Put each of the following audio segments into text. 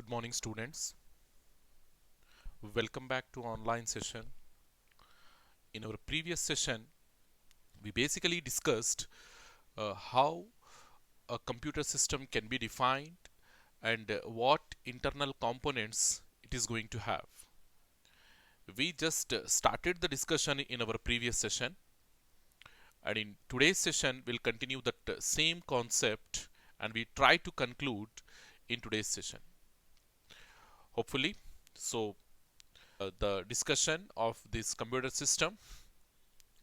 Good morning, students. Welcome back to online session. In our previous session, we basically discussed how a computer system can be defined and what internal components it is going to have. We just started the discussion in our previous session, and in today's session, we'll continue that same concept and we try to conclude in today's session. Hopefully, the discussion of this computer system.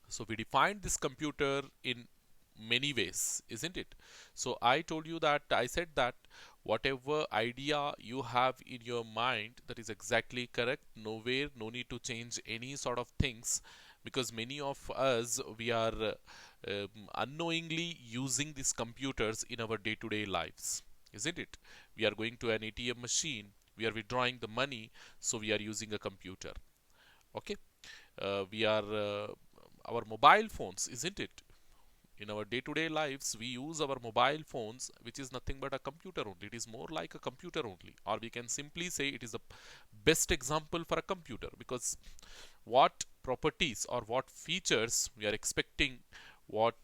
So we defined this computer in many ways, isn't it? So I told you that I said that whatever idea you have in your mind, that is exactly correct. Nowhere, no need to change any sort of things, because many of us we are unknowingly using these computers in our day-to-day lives, isn't it? We are going to an ATM machine, we are withdrawing the money, so we are using a computer. Okay, we are our mobile phones, isn't it? In our day-to-day lives, we use our mobile phones, which is nothing but a computer only. It is more like a computer only, or we can simply say it is the best example for a computer, because what properties or what features we are expecting, what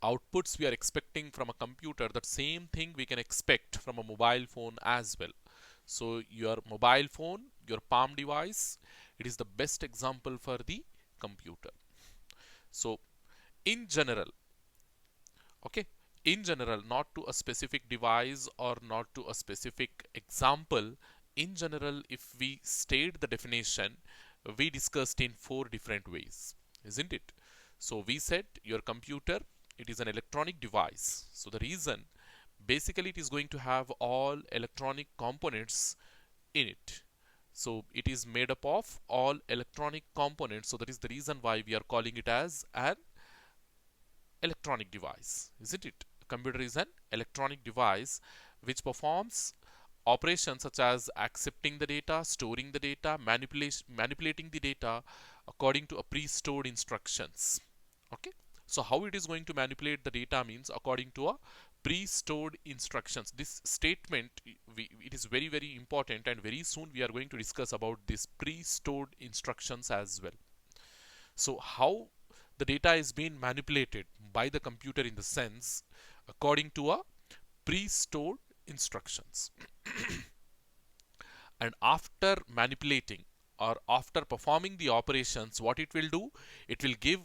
outputs we are expecting from a computer, that same thing we can expect from a mobile phone as well. So your mobile phone, your palm device, it is the best example for the computer. So in general, okay, in general, not to a specific device or not to a specific example, in general, if we state the definition, we discussed in four different ways, isn't it? So we said your computer, it is an electronic device. So the reason, basically it is going to have all electronic components in it. So it is made up of all electronic components. So that is the reason why we are calling it as an electronic device, isn't it? A computer is an electronic device which performs operations such as accepting the data, storing the data, manipulating the data according to a pre-stored instructions. Okay, so how it is going to manipulate the data means according to a pre-stored instructions. This statement, it is very very important, and very soon we are going to discuss about this pre-stored instructions as well. So how the data is being manipulated by the computer in the sense according to a pre-stored instructions. And after manipulating or after performing the operations, what it will do, it will give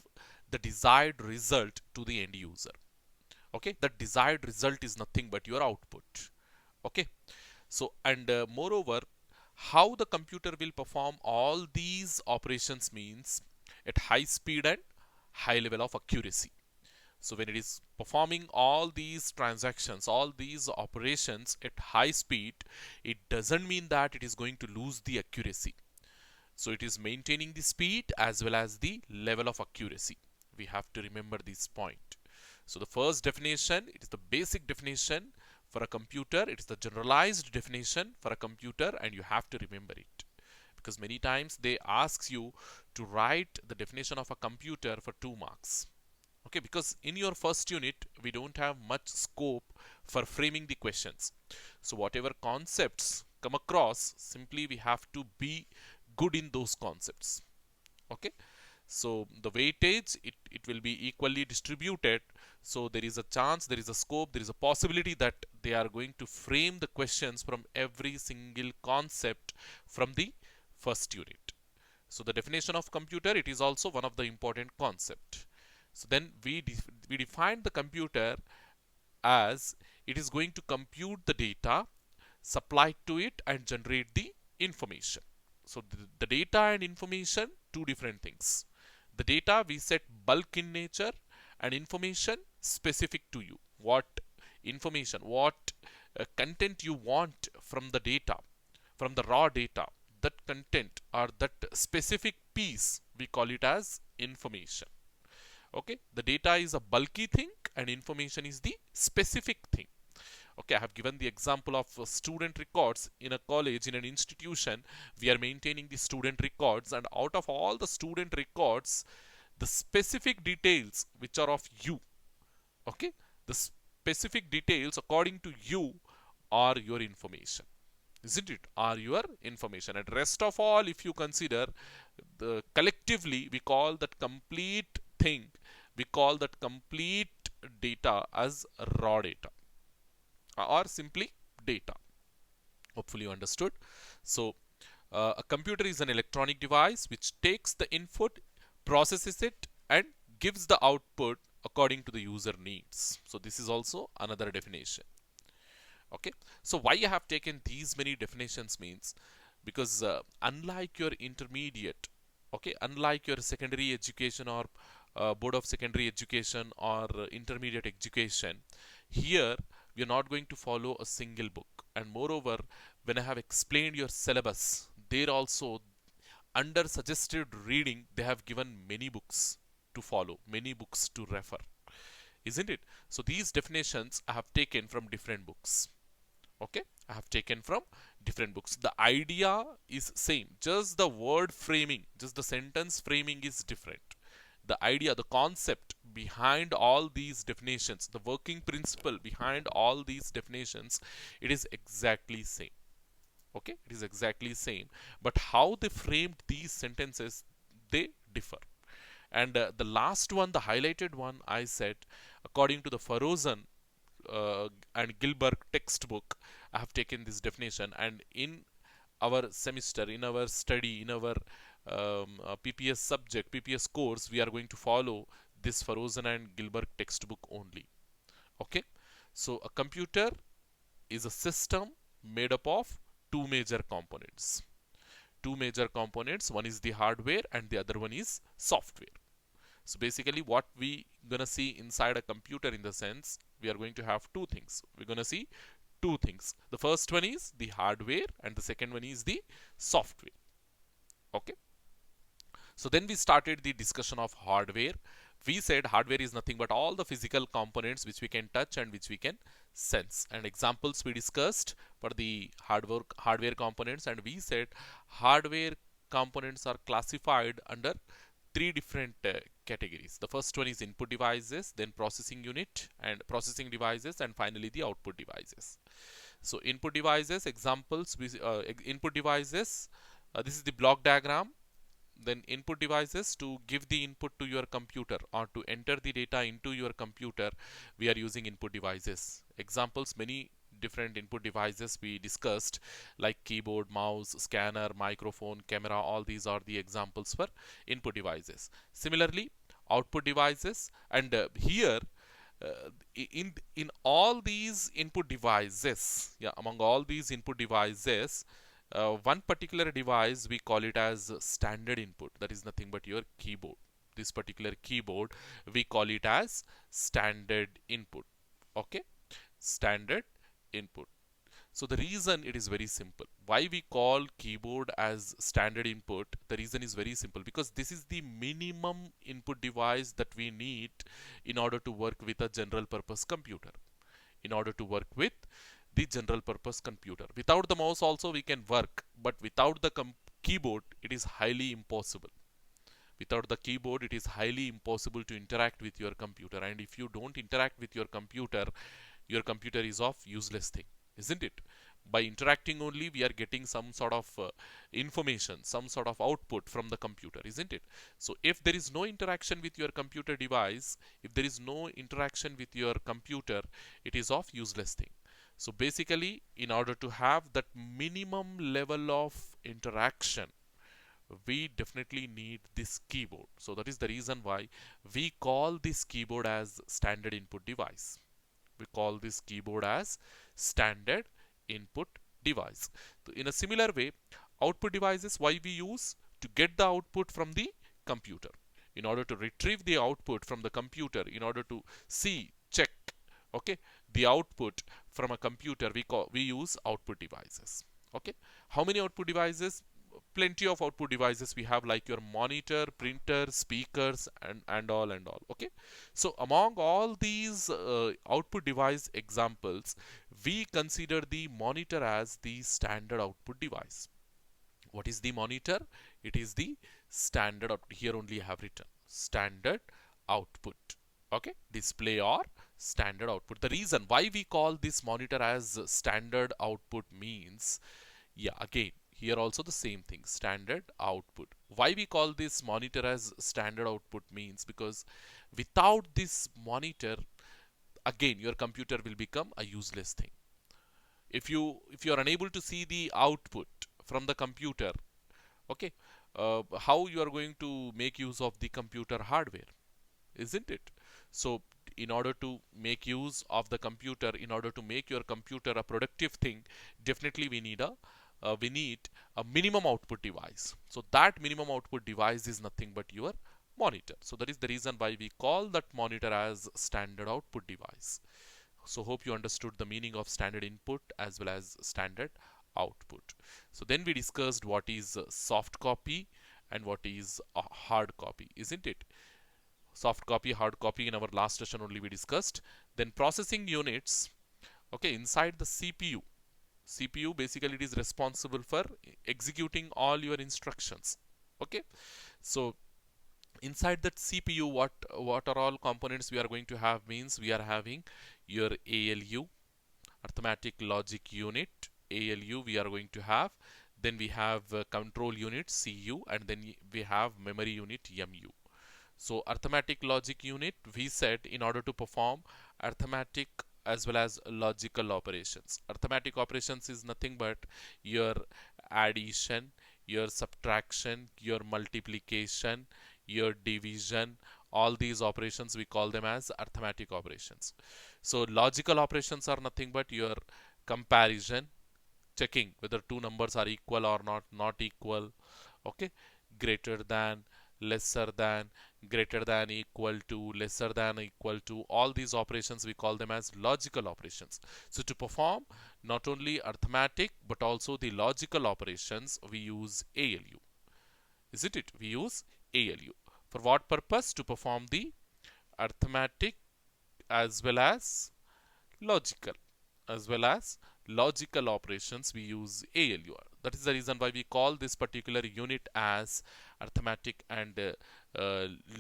the desired result to the end user. Okay, that desired result is nothing but your output. Okay, so and moreover, how the computer will perform all these operations means at high speed and high level of accuracy. So when it is performing all these transactions, all these operations at high speed, it doesn't mean that it is going to lose the accuracy. So it is maintaining the speed as well as the level of accuracy. We have to remember this point. So the first definition, it is the basic definition for a computer. It is the generalized definition for a computer, and you have to remember it. Because many times they ask you to write the definition of a computer for 2 marks. Okay, because in your first unit we don't have much scope for framing the questions. So whatever concepts come across, simply we have to be good in those concepts. Okay, so the weightage, it will be equally distributed. So there is a chance, there is a scope, there is a possibility that they are going to frame the questions from every single concept from the first unit. So the definition of computer, it is also one of the important concept. So then we define the computer as it is going to compute the data, supply to it, and generate the information. So the data and information, two different things. The data we set bulk in nature, and information specific to you. What information, what content you want from the data, from the raw data, that content or that specific piece, we call it as information. Okay, the data is a bulky thing and information is the specific thing. Okay, I have given the example of student records in a college, in an institution. We are maintaining the student records, and out of all the student records, the specific details which are of you, okay, the specific details according to you are your information. isn't it, are your information. And rest of all, if you consider, the collectively we call that complete thing, we call that complete data as raw data, or simply data. Hopefully you understood. So a computer is an electronic device which takes the input, processes it, and gives the output according to the user needs. So this is also another definition. Okay, so why I have taken these many definitions means because unlike your intermediate, okay, unlike your secondary education or board of secondary education or intermediate education, here we are not going to follow a single book. And moreover, when I have explained your syllabus, there also under suggested reading they have given many books to follow, many books to refer, isn't it? So these definitions I have taken from different books. Okay, I have taken from different books. The idea is same, just the word framing, just the sentence framing is different. The idea, the concept behind all these definitions, the working principle behind all these definitions, it is exactly same. Okay, it is exactly same, but how they framed these sentences, they differ. And the last one, the highlighted one, I said according to the Farrozen and Gilbert textbook, I have taken this definition, and in our semester, in our study, in our PPS subject, PPS course, we are going to follow this Farrozen and Gilbert textbook only. Okay, so a computer is a system made up of two major components. Two major components, one is the hardware and the other one is software. So basically what we gonna see inside a computer, in the sense we are going to have two things. We're gonna see two things. The first one is the hardware and the second one is the software. Okay. So then we started the discussion of hardware. We said hardware is nothing but all the physical components which we can touch and which we can sense. And examples we discussed for the hardware components, and we said hardware components are classified under three different categories. The first one is input devices, then processing unit and processing devices, and finally the output devices. So input devices, examples, input devices, this is the block diagram. Then input devices, to give the input to your computer or to enter the data into your computer, we are using input devices. Examples, many different input devices we discussed, like keyboard, mouse, scanner, microphone, camera, all these are the examples for input devices. Similarly, output devices, and here in all these input devices, yeah, among all these input devices, one particular device we call it as standard input, that is nothing but your keyboard. This particular keyboard we call it as standard input. Okay, standard input. So the reason, it is very simple. Why we call keyboard as standard input? The reason is very simple, because this is the minimum input device that we need in order to work with a general purpose computer. In order to work with the general purpose computer. Without the mouse also we can work, but without the keyboard it is highly impossible. Without the keyboard it is highly impossible to interact with your computer, and if you don't interact with your computer is of useless thing, isn't it? By interacting only we are getting some sort of information, some sort of output from the computer, isn't it? So if there is no interaction with your computer device, if there is no interaction with your computer, it is of useless thing. So basically, in order to have that minimum level of interaction, we definitely need this keyboard. So that is the reason why we call this keyboard as standard input device. We call this keyboard as standard input device. So in a similar way, output devices, why we use? To get the output from the computer. In order to retrieve the output from the computer, in order to see, check, okay, the output from a computer, we use output devices. Okay, how many output devices? Plenty of output devices we have, like your monitor, printer, speakers, and all. Okay, so among all these output device examples, we consider the monitor as the standard output device. What is the monitor? It is the standard output. Here only I have written standard output. Okay, display or standard output. The reason why we call this monitor as standard output means, Yeah, again, here also the same thing, standard output. Why we call this monitor as standard output means because without this monitor, again, your computer will become a useless thing. If you are unable to see the output from the computer, okay, how you are going to make use of the computer hardware, isn't it? So in order to make use of the computer, in order to make your computer a productive thing, definitely we need a minimum output device. So that minimum output device is nothing but your monitor. So that is the reason why we call that monitor as standard output device. So hope you understood the meaning of standard input as well as standard output. So then we discussed what is soft copy and what is a hard copy, isn't it? Soft copy, hard copy in our last session only we discussed. Then processing units, okay, inside the CPU. CPU basically it is responsible for executing all your instructions. Okay, so inside that CPU, what are all components we are going to have means we are having your ALU, arithmetic logic unit, ALU we are going to have. Then we have control unit CU, and then we have memory unit MU. So arithmetic logic unit, we said in order to perform arithmetic as well as logical operations. Arithmetic operations is nothing but your addition, your subtraction, your multiplication, your division, all these operations we call them as arithmetic operations. So logical operations are nothing but your comparison, checking whether two numbers are equal or not equal, okay, greater than, lesser than, greater than, equal to, lesser than, equal to, all these operations we call them as logical operations. So to perform not only arithmetic but also the logical operations we use ALU, isn't it? We use ALU for what purpose? To perform the arithmetic as well as logical operations we use ALU. That is the reason why we call this particular unit as arithmetic and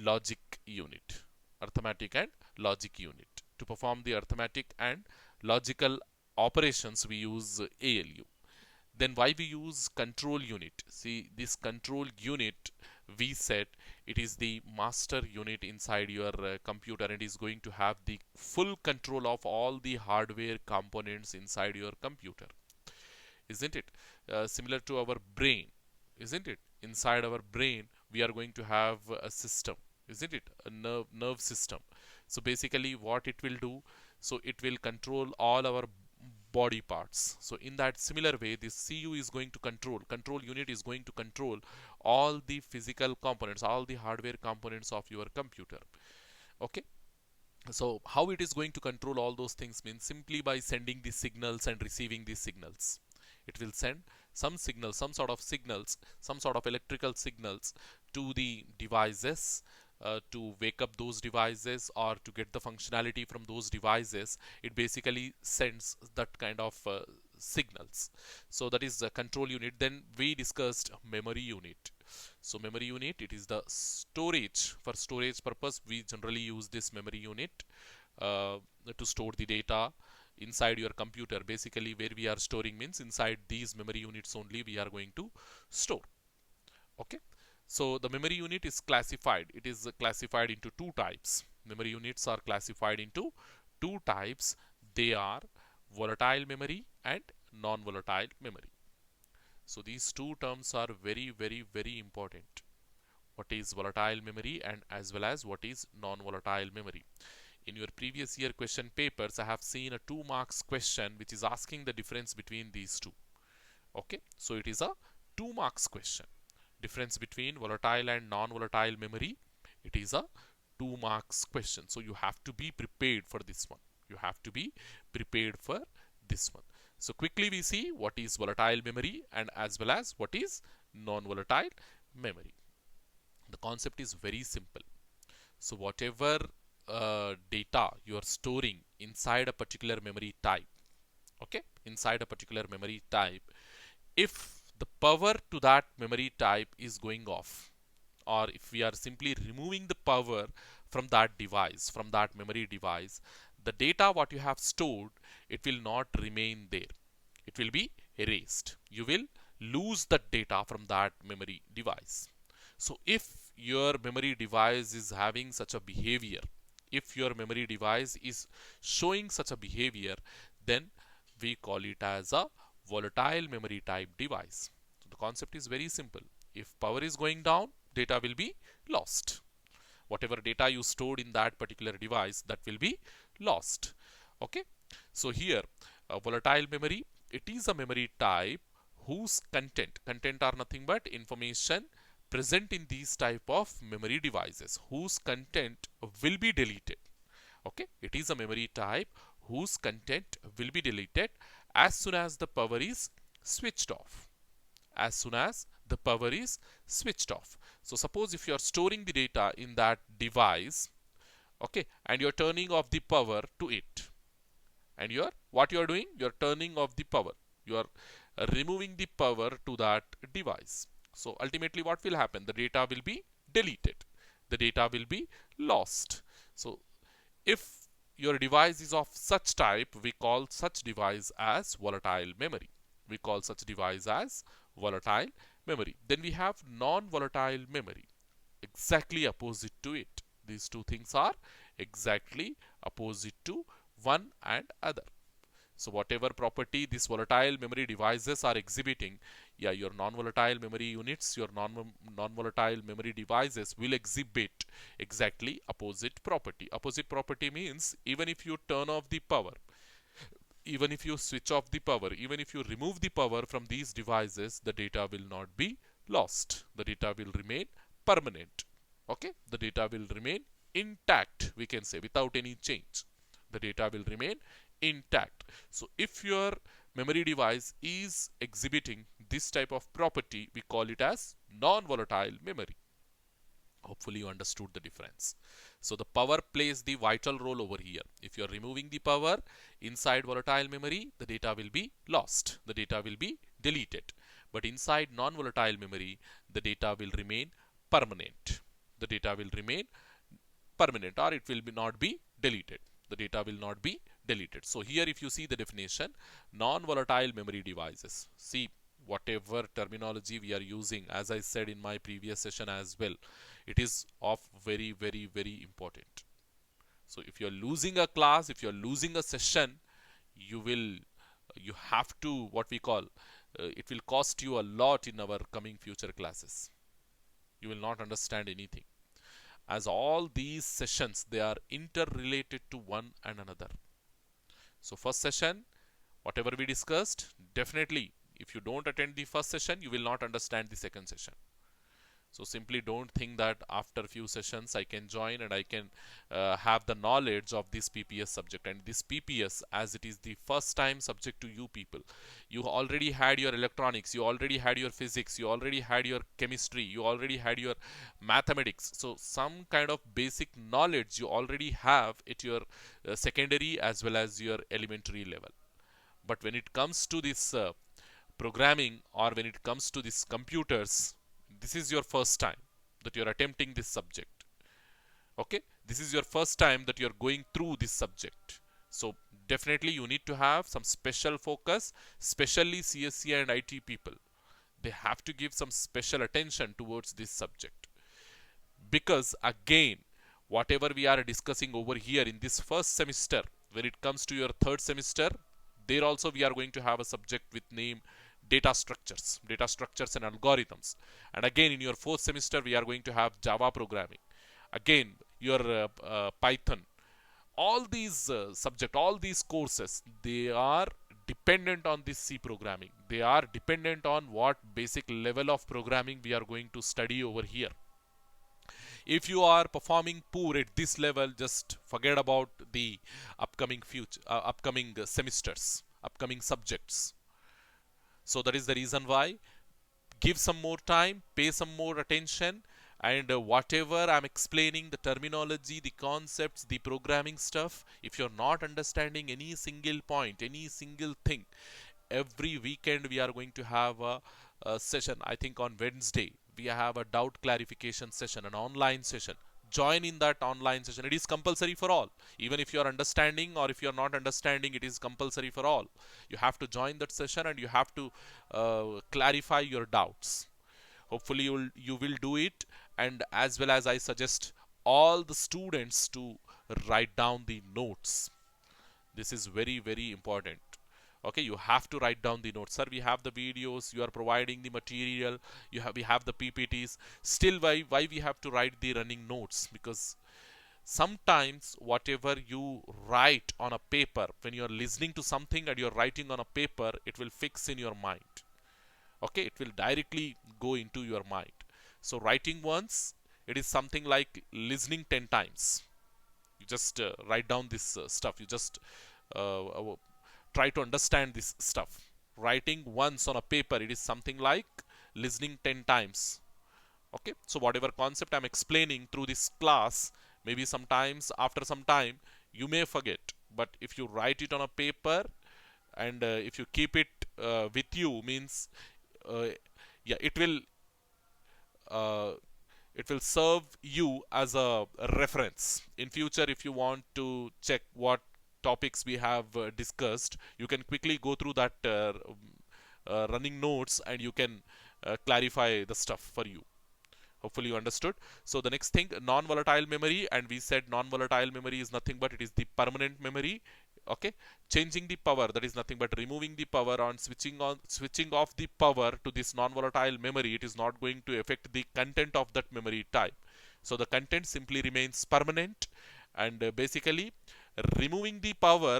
logic unit. Arithmetic and logic unit. To perform the arithmetic and logical operations we use ALU. Then why we use control unit? See, this control unit, we said it is the master unit inside your computer, and is going to have the full control of all the hardware components inside your computer, isn't it? Similar to our brain, isn't it? Inside our brain we are going to have a system, isn't it? A nerve system. So basically what it will do, so it will control all our body parts. So in that similar way, this CU is going to control unit is going to control all the physical components, all the hardware components of your computer. Okay, so how it is going to control all those things means simply by sending the signals and receiving these signals. It will send some signals, some sort of signals, some sort of electrical signals to the devices, to wake up those devices or to get the functionality from those devices. It basically sends that kind of signals. So that is the control unit. Then we discussed memory unit. So memory unit, it is the storage. For storage purpose we generally use this memory unit uh, to store the data inside your computer. Basically where we are storing means inside these memory units only we are going to store. Okay, so the memory unit is classified. It is classified into two types. Memory units are classified into two types. They are volatile memory and non-volatile memory. So these two terms are very important. What is volatile memory and as well as what is non-volatile memory. In your previous year question papers, I have seen a 2 marks question which is asking the difference between these two. Okay, so it is a 2 marks question. Difference between volatile and non-volatile memory. It is a 2 marks question. So you have to be prepared for this one. You have to be prepared for this one. So quickly we see what is volatile memory and as well as what is non-volatile memory. The concept is very simple. So whatever data you are storing inside a particular memory type, okay, inside a particular memory type, if the power to that memory type is going off, or if we are simply removing the power from that device, from that memory device, the data what you have stored, it will not remain there. It will be erased. You will lose the data from that memory device. So if your memory device is having such a behavior, if your memory device is showing such a behavior, then we call it as a volatile memory type device. So the concept is very simple. If power is going down, data will be lost. Whatever data you stored in that particular device, that will be lost. Okay. So here, a volatile memory, it is a memory type whose content are nothing but information present in these type of memory devices, whose content will be deleted. Okay, it is a memory type whose content will be deleted as soon as the power is switched off. As soon as the power is switched off. So suppose if you are storing the data in that device, okay, and you're turning off the power to it, and what you are doing, you're turning off the power, you are removing the power to that device. So ultimately what will happen, the data will be deleted, the data will be lost. So if your device is of such type, we call such device as volatile memory. We call such device as volatile memory. Then we have non-volatile memory, exactly opposite to it. These two things are exactly opposite to one and other. So whatever property these volatile memory devices are exhibiting, yeah, your non-volatile memory units, your non-volatile memory devices will exhibit exactly opposite property. Opposite property means even if you turn off the power, even if you switch off the power, even if you remove the power from these devices, the data will not be lost. The data will remain permanent. Okay, the data will remain intact, we can say, without any change. The data will remain intact. So if your memory device is exhibiting this type of property, we call it as non-volatile memory. Hopefully you understood the difference. So the power plays the vital role over here. If you are removing the power inside volatile memory, the data will be lost, the data will be deleted. But inside non-volatile memory, the data will remain permanent. The data will remain permanent, or it will not be deleted. The data will not be deleted. So here if you see the definition, non-volatile memory devices. See, whatever terminology we are using, as I said in my previous session as well, it is of very, very, very important. So if you're losing a class, if you're losing a session, you have to, what we call, it will cost you a lot in our coming future classes. You will not understand anything, as all these sessions, they are interrelated to one and another. So first session, whatever we discussed, definitely if you don't attend the first session, you will not understand the second session. So simply don't think that after few sessions I can join and I can have the knowledge of this PPS subject. And this PPS, as it is the first time subject to you people, you already had your electronics, you already had your physics, you already had your chemistry, you already had your mathematics. So some kind of basic knowledge you already have at your secondary as well as your elementary level. But when it comes to this programming, or when it comes to this computers, this is your first time that you're attempting this subject. Okay, this is your first time that you're going through this subject. So definitely you need to have some special focus, especially CSC and IT people. They have to give some special attention towards this subject, because again, whatever we are discussing over here in this first semester, when it comes to your third semester, there also we are going to have a subject with name data structures and algorithms. And again in your fourth semester we are going to have Java programming, again your Python. All these all these courses, they are dependent on this C programming. They are dependent on what basic level of programming we are going to study over here. If you are performing poor at this level, just forget about the upcoming semesters, upcoming subjects. So that is the reason why, give some more time, pay some more attention, and whatever I'm explaining, the terminology, the concepts, the programming stuff, if you're not understanding any single point, any single thing, every weekend we are going to have a session. I think on Wednesday we have a doubt clarification session, an online session. join in that online session. It is compulsory for all. Even if you are understanding or if you are not understanding, it is compulsory for all. You have to join that session and you have to clarify your doubts. Hopefully you will do it, and as well as I suggest all the students to write down the notes. This is very very important. Okay, you have to write down the notes. Sir, we have the videos, you are providing the material, we have the PPTs. Still, why we have to write the running notes? Because sometimes whatever you write on a paper, when you are listening to something and you're writing on a paper, it will fix in your mind. Okay, it will directly go into your mind. So writing once, it is something like listening 10 times. You just write down this stuff. You just try to understand this stuff. Writing once on a paper, it is something like listening 10 times. Okay, so whatever concept I'm explaining through this class, maybe sometimes after some time you may forget, but if you write it on a paper and if you keep it with you, means uh, yeah, uh, it will serve you as a reference in future. If you want to check what topics we have discussed, you can quickly go through that running notes and you can clarify the stuff for you. Hopefully you understood. So the next thing, non-volatile memory, and we said non-volatile memory is nothing but it is the permanent memory. Okay, changing the power, that is nothing but removing the power on switching off the power to this non-volatile memory. It is not going to affect the content of that memory type. So the content simply remains permanent, and basically removing the power,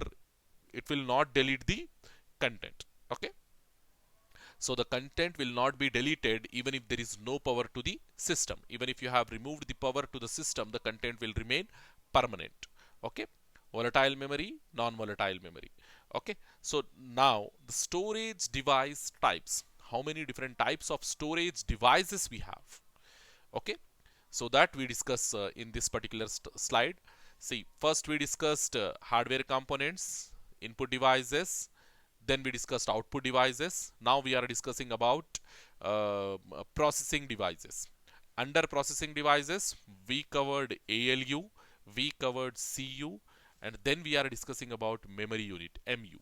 it will not delete the content. Okay, so the content will not be deleted even if there is no power to the system. Even if you have removed the power to the system, the content will remain permanent. Okay, volatile memory, non-volatile memory. Okay, so now the storage device types. How many different types of storage devices we have? Okay, so that we discuss in this particular slide. See, first we discussed hardware components, input devices, then we discussed output devices. Now we are discussing about processing devices. Under processing devices, we covered ALU, we covered CU, and then we are discussing about memory unit, MU.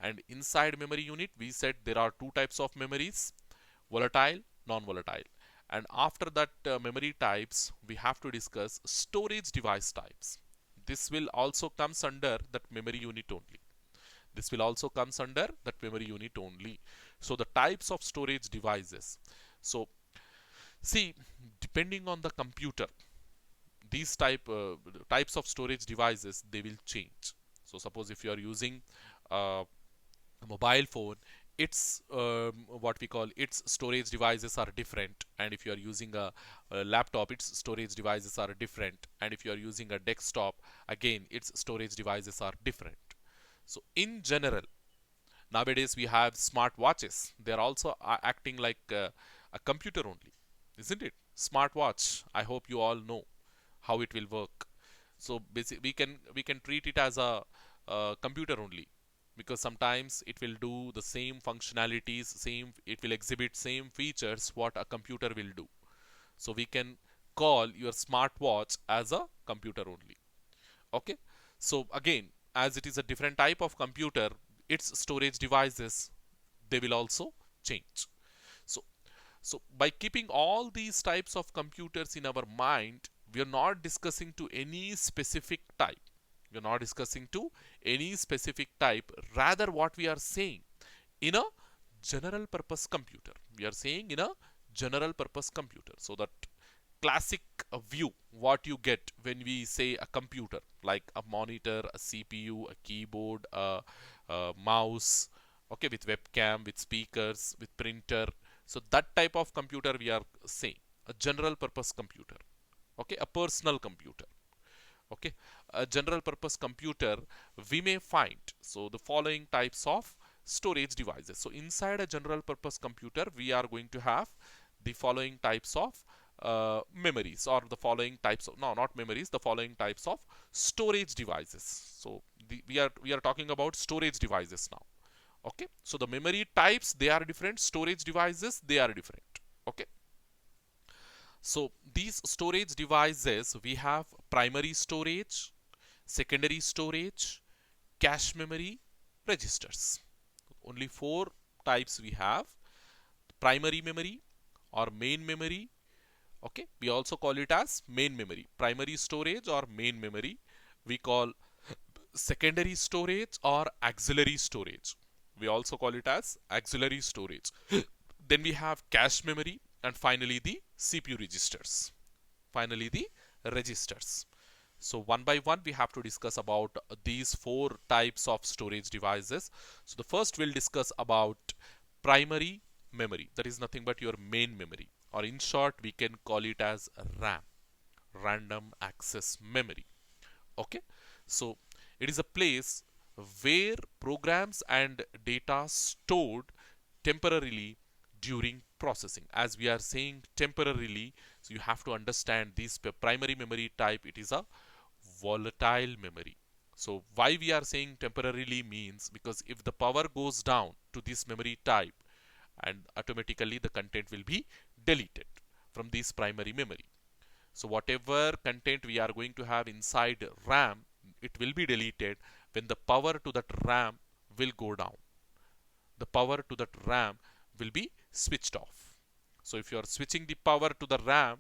And inside memory unit, we said there are two types of memories, volatile, non-volatile. And after that memory types, we have to discuss storage device types. This will also comes under that memory unit only. This will also comes under that memory unit only. So the types of storage devices. So see, depending on the computer, these types of storage devices, they will change. So suppose if you are using a mobile phone, its what we call its storage devices are different, and if you are using a laptop, its storage devices are different, and if you are using a desktop, again its storage devices are different. So in general, nowadays we have smart watches. They are also acting like a computer only, isn't it? Smartwatch. I hope you all know how it will work. So basically, we can treat it as a computer only, because sometimes it will do the same functionalities, it will exhibit same features what a computer will do. So we can call your smartwatch as a computer only. Okay, so again, as it is a different type of computer, its storage devices, they will also change. So so by keeping all these types of computers in our mind, we are not discussing to any specific type. We are not discussing to any specific type. Rather, what we are saying, in a general purpose computer, we are saying in a general purpose computer. So that classic view what you get when we say a computer, like a monitor, a CPU, a keyboard, a mouse, okay, with webcam, with speakers, with printer. So that type of computer we are saying a general purpose computer. Okay, a personal computer. Okay, a general purpose computer, we may find so the following types of storage devices. So inside a general purpose computer, we are going to have the following types of memories, or the following types of, no, not memories, the following types of storage devices. So we are talking about storage devices now. Okay, so the memory types, they are different, storage devices, they are different. Okay, So these storage devices, we have primary storage, secondary storage, cache memory, registers. Only four types we have: primary memory or main memory. Okay, we also call it as main memory. Primary storage or main memory we call secondary storage or auxiliary storage. We also call it as auxiliary storage. Then we have cache memory, and finally the CPU registers. Finally the registers. So one by one we have to discuss about these four types of storage devices. So the first we'll discuss about primary memory. That is nothing but your main memory, or in short we can call it as RAM, random access memory. Okay, so it is a place where programs and data stored temporarily during processing. As we are saying temporarily, so you have to understand this primary memory type, it is a volatile memory. So why we are saying temporarily means because if the power goes down to this memory type, and automatically the content will be deleted from this primary memory. So whatever content we are going to have inside RAM, it will be deleted when the power to that RAM will go down. The power to that RAM will be switched off. So if you are switching the power to the RAM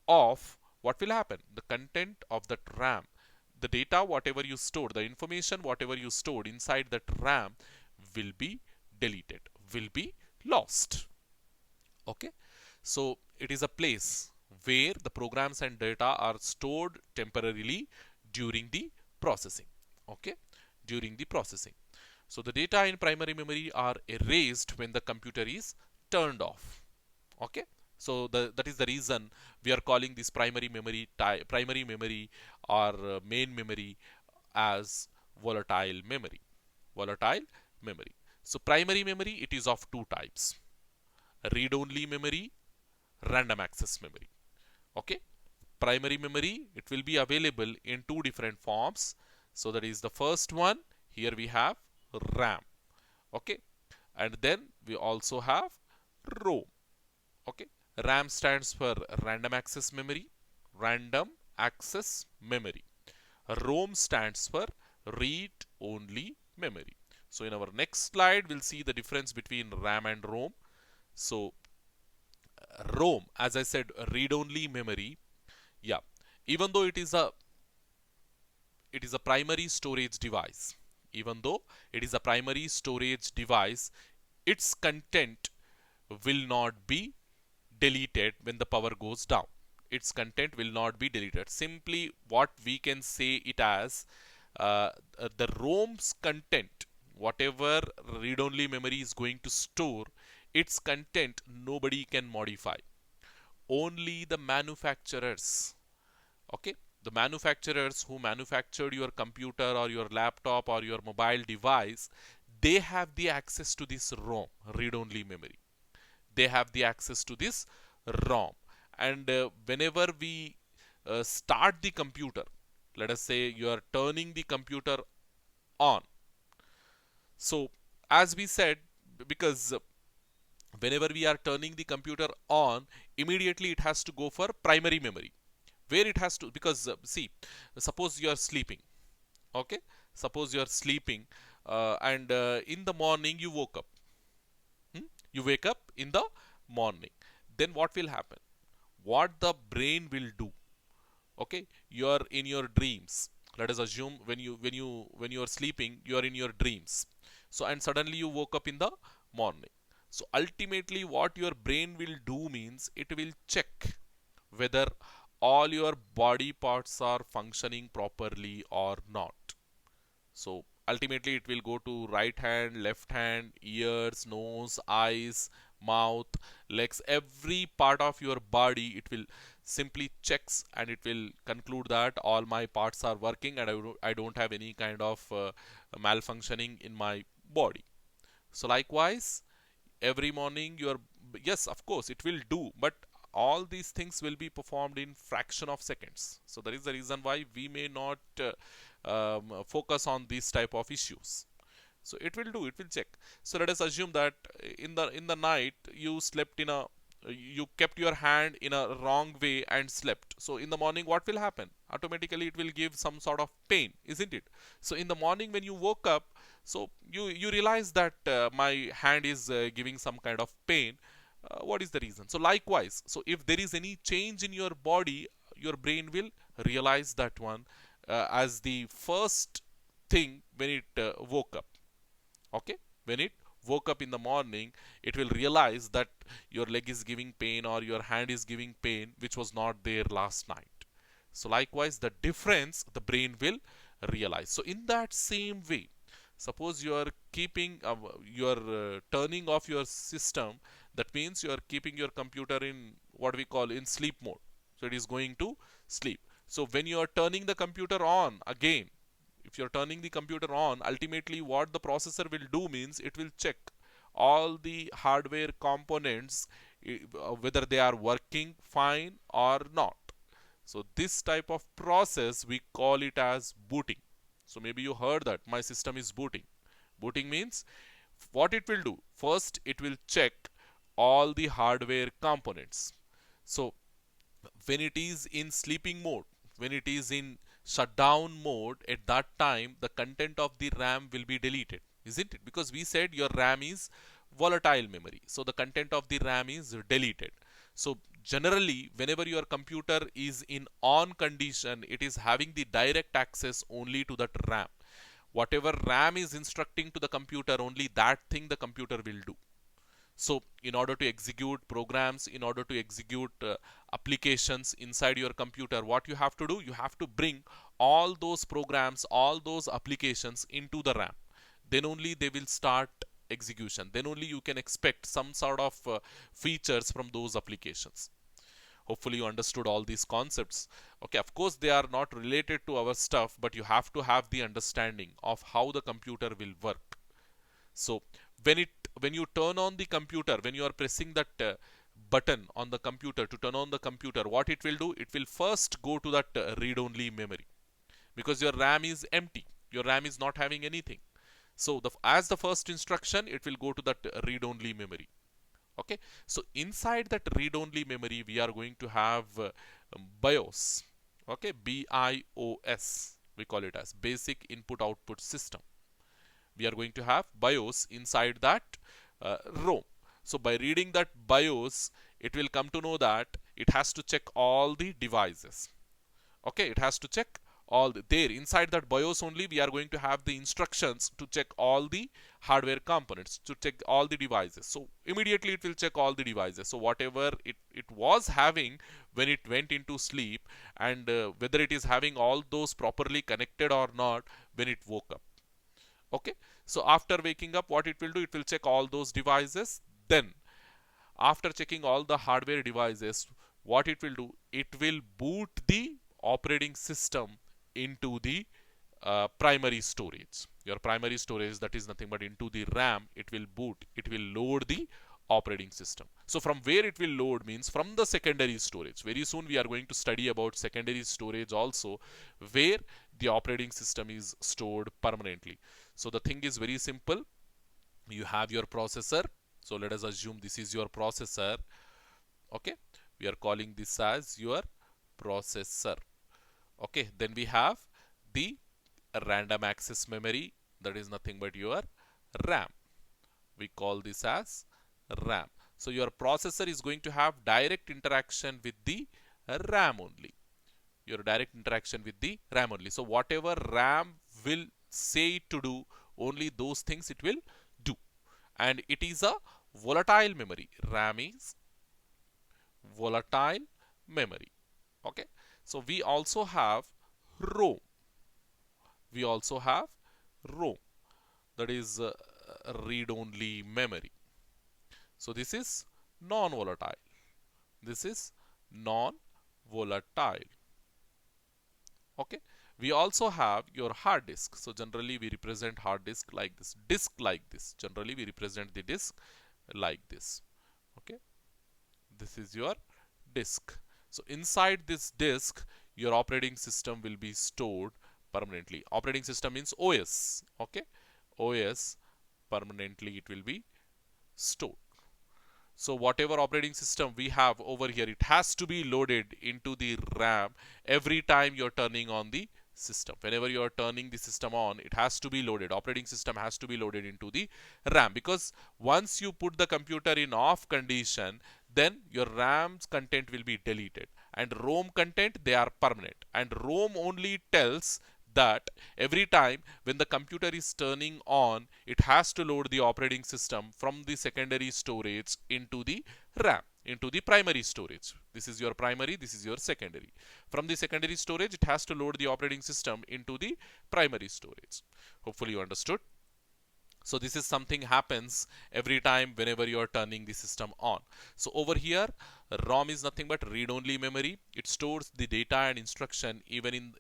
off, what will happen? The content of that RAM, the data whatever you stored, the information whatever you stored inside that RAM will be deleted, will be lost. Okay, so it is a place where the programs and data are stored temporarily during the processing. Okay, during the processing. So the data in primary memory are erased when the computer is turned off. Okay, so that is the reason we are calling this primary memory or main memory as volatile memory. Volatile memory. So primary memory, it is of two types: read-only memory, random access memory. Okay, primary memory, it will be available in two different forms. So that is the first one. Here we have RAM. Okay, and then we also have ROM. Okay, RAM stands for random access memory, random access memory. ROM stands for read only memory. So in our next slide we'll see the difference between RAM and ROM. So ROM, as I said, read only memory. Yeah, even though it is a primary storage device, even though it is a primary storage device, its content will not be deleted when the power goes down. Its content will not be deleted. Simply what we can say it as, the ROM's content, whatever read-only memory is going to store, its content nobody can modify. Only the manufacturers, okay, the manufacturers who manufactured your computer or your laptop or your mobile device, they have the access to this ROM, read-only memory. They have the access to this ROM. And whenever we start the computer, let us say you are turning the computer on. So as we said, because whenever we are turning the computer on, immediately it has to go for primary memory, where it has to, because see, suppose you are sleeping. Okay, suppose you are sleeping, and in the morning you woke up. You wake up in the morning, then what will happen? What the brain will do? Okay, you are in your dreams. Let us assume when you are sleeping, you are in your dreams. So and suddenly you woke up in the morning. So ultimately what your brain will do means it will check whether all your body parts are functioning properly or not. So ultimately it will go to right hand, left hand, ears, nose, eyes, mouth, legs, every part of your body. It will simply checks and it will conclude that all my parts are working and I don't have any kind of malfunctioning in my body. So likewise, every morning you are, yes, of course it will do, but all these things will be performed in fraction of seconds. So that is the reason why we may not focus on these type of issues. So it will do, it will check. So let us assume that in the night you slept in a you kept your hand in a wrong way and slept. So in the morning, what will happen? Automatically, it will give some sort of pain, isn't it? So in the morning, when you woke up, so you realize that my hand is giving some kind of pain. What is the reason? So likewise, so if there is any change in your body, your brain will realize that one as the first thing when it woke up. Okay, when it woke up in the morning, it will realize that your leg is giving pain or your hand is giving pain, which was not there last night. So likewise, the difference the brain will realize. So in that same way, suppose you are keeping turning off your system, that means you are keeping your computer in what we call in sleep mode, so it is going to sleep. So when you are turning the computer on again, if you're turning the computer on, ultimately what the processor will do means it will check all the hardware components, whether they are working fine or not. So this type of process we call it as booting. So maybe you heard that my system is booting. Booting means what it will do, first it will check all the hardware components. So when it is in sleeping mode, when it is in shutdown mode, at that time the content of the RAM will be deleted, isn't it? Because we said your RAM is volatile memory, so the content of the RAM is deleted. So generally, whenever your computer is in on condition, it is having the direct access only to that RAM. Whatever RAM is instructing to the computer, only that thing the computer will do. So in order to execute programs, in order to execute applications inside your computer, what you have to do, you have to bring all those programs, all those applications into the RAM. Then only they will start execution. Then only you can expect some sort of features from those applications. Hopefully you understood all these concepts. Okay, of course they are not related to our stuff, but you have to have the understanding of how the computer will work. So when you turn on the computer, when you are pressing that button on the computer to turn on the computer, what it will do, it will first go to that read-only memory, because your RAM is empty. Your RAM is not having anything. So as the first instruction, it will go to that read-only memory. Okay, so inside that read-only memory, we are going to have BIOS. Okay, BIOS, we call it as basic input output system. We are going to have BIOS inside that ROM. So by reading that BIOS, it will come to know that it has to check all the devices. Okay, it has to check all there inside that BIOS only. We are going to have the instructions to check all the hardware components, to check all the devices. So immediately it will check all the devices. So whatever it was having when it went into sleep, and whether it is having all those properly connected or not when it woke up. Okay, so after waking up, what it will do, it will check all those devices. Then after checking all the hardware devices, what it will do, it will boot the operating system into the primary storage. Your primary storage, that is nothing but into the RAM, it will boot, it will load the operating system. So from where it will load means from the secondary storage. Very soon we are going to study about secondary storage also, where the operating system is stored permanently. So the thing is very simple. You have your processor. So let us assume this is your processor. Okay, we are calling this as your processor. Okay, then we have the random access memory, that is nothing but your RAM. We call this as RAM. So your processor is going to have direct interaction with the RAM only. Your direct interaction with the RAM only. So whatever RAM will say it to do, only those things it will do. And it is a volatile memory. RAM is volatile memory. Okay. So we also have ROM. We also have ROM, that is read-only memory. So this is non-volatile. This is non-volatile. Okay. We also have your hard disk. So generally we represent hard disk like this, disk like this. Generally we represent the disk like this. Okay. This is your disk. So inside this disk, your operating system will be stored permanently. Operating system means OS. Okay. OS, permanently it will be stored. So whatever operating system we have over here, it has to be loaded into the RAM every time you're turning on the system. Whenever you're turning the system on, it has to be loaded. Operating system has to be loaded into the RAM, because once you put the computer in off condition, then your RAM's content will be deleted, and ROM content, they are permanent. And ROM only tells that every time when the computer is turning on, it has to load the operating system from the secondary storage into the RAM, into the primary storage. This is your primary, this is your secondary. From the secondary storage, it has to load the operating system into the primary storage. Hopefully you understood. So this is something happens every time whenever you are turning the system on. So over here, ROM is nothing but read-only memory. It stores the data and instruction even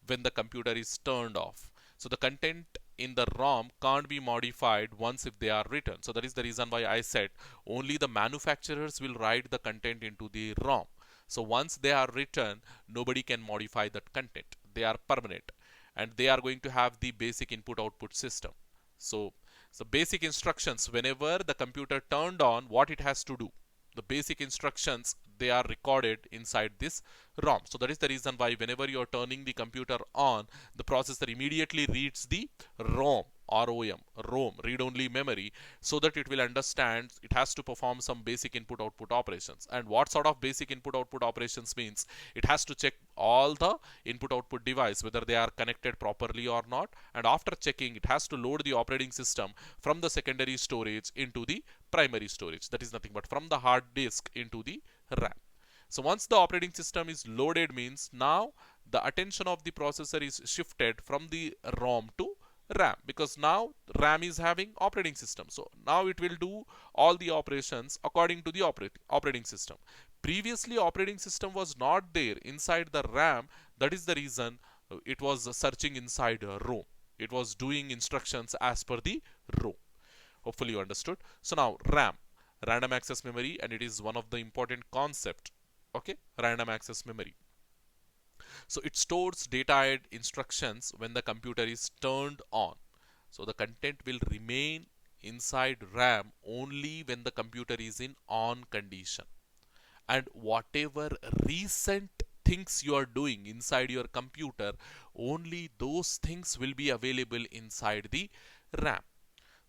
when the computer is turned off. So the content in the ROM can't be modified once if they are written. So that is the reason why I said only the manufacturers will write the content into the ROM. So once they are written, nobody can modify that content. They are permanent, and they are going to have the basic input-output system. So basic instructions, whenever the computer turned on, what it has to do, the basic instructions, they are recorded inside this ROM. So that is the reason why whenever you are turning the computer on, the processor immediately reads the ROM, ROM, read-only memory, so that it will understand it has to perform some basic input-output operations. And what sort of basic input-output operations means? It has to check all the input-output device, whether they are connected properly or not. And after checking, it has to load the operating system from the secondary storage into the primary storage. That is nothing but from the hard disk into the RAM. So once the operating system is loaded, means now the attention of the processor is shifted from the ROM to RAM, because now RAM is having operating system. So now it will do all the operations according to the operating system. Previously, operating system was not there inside the RAM. That is the reason it was searching inside ROM. It was doing instructions as per the ROM. Hopefully you understood. So now RAM, random access memory, and it is one of the important concept. Okay, random access memory. So it stores data and instructions when the computer is turned on. So the content will remain inside RAM only when the computer is in on condition. And whatever recent things you are doing inside your computer, only those things will be available inside the RAM.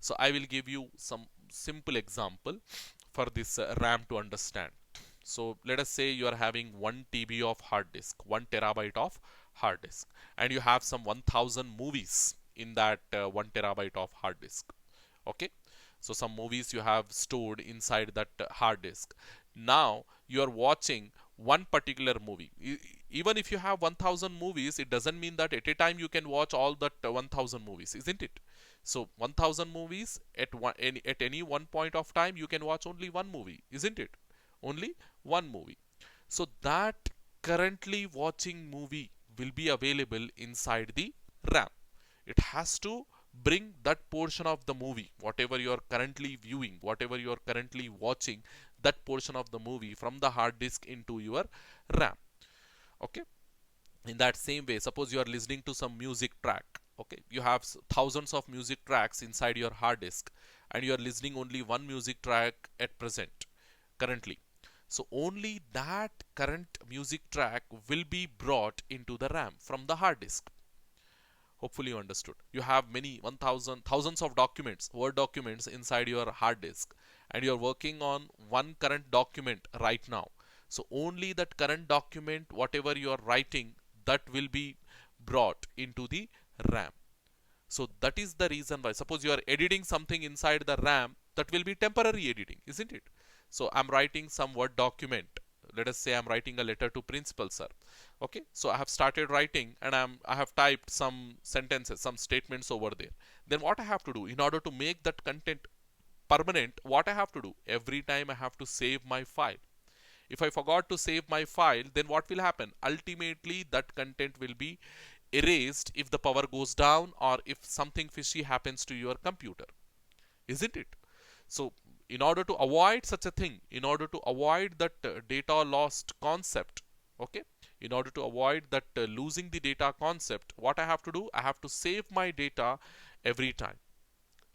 So I will give you some simple example for this RAM to understand. So let us say you are having 1 TB of hard disk, 1 terabyte of hard disk, and you have some 1000 movies in that 1 terabyte of hard disk. Okay, so some movies you have stored inside that hard disk. Now you are watching one particular movie. Even if you have 1000 movies, it doesn't mean that at a time you can watch all that 1000 movies, isn't it? So 1000 movies at any one point of time, you can watch only one movie, isn't it? Only one movie. So that currently watching movie will be available inside the RAM. It has to bring that portion of the movie, whatever you are currently viewing, whatever you are currently watching, that portion of the movie from the hard disk into your RAM. Okay, in that same way, suppose you are listening to some music track. Okay, you have thousands of music tracks inside your hard disk, and you are listening only one music track at present, currently. So only that current music track will be brought into the RAM from the hard disk. Hopefully you understood. You have many thousands of documents, Word documents inside your hard disk, and you are working on one current document right now. So only that current document, whatever you are writing, that will be brought into the RAM. So that is the reason why, suppose you are editing something inside the RAM, that will be temporary editing, isn't it? So I'm writing some Word document. Let us say I'm writing a letter to principal sir. Okay, so I have started writing, and I have typed some sentences, some statements over there. Then what I have to do in order to make that content permanent, what I have to do, every time I have to save my file. If I forgot to save my file, then what will happen? Ultimately, that content will be erased if the power goes down or if something fishy happens to your computer, isn't it? So in order to avoid such a thing, in order to avoid that data lost concept, okay, in order to avoid that losing the data concept, what I have to do, I have to save my data every time,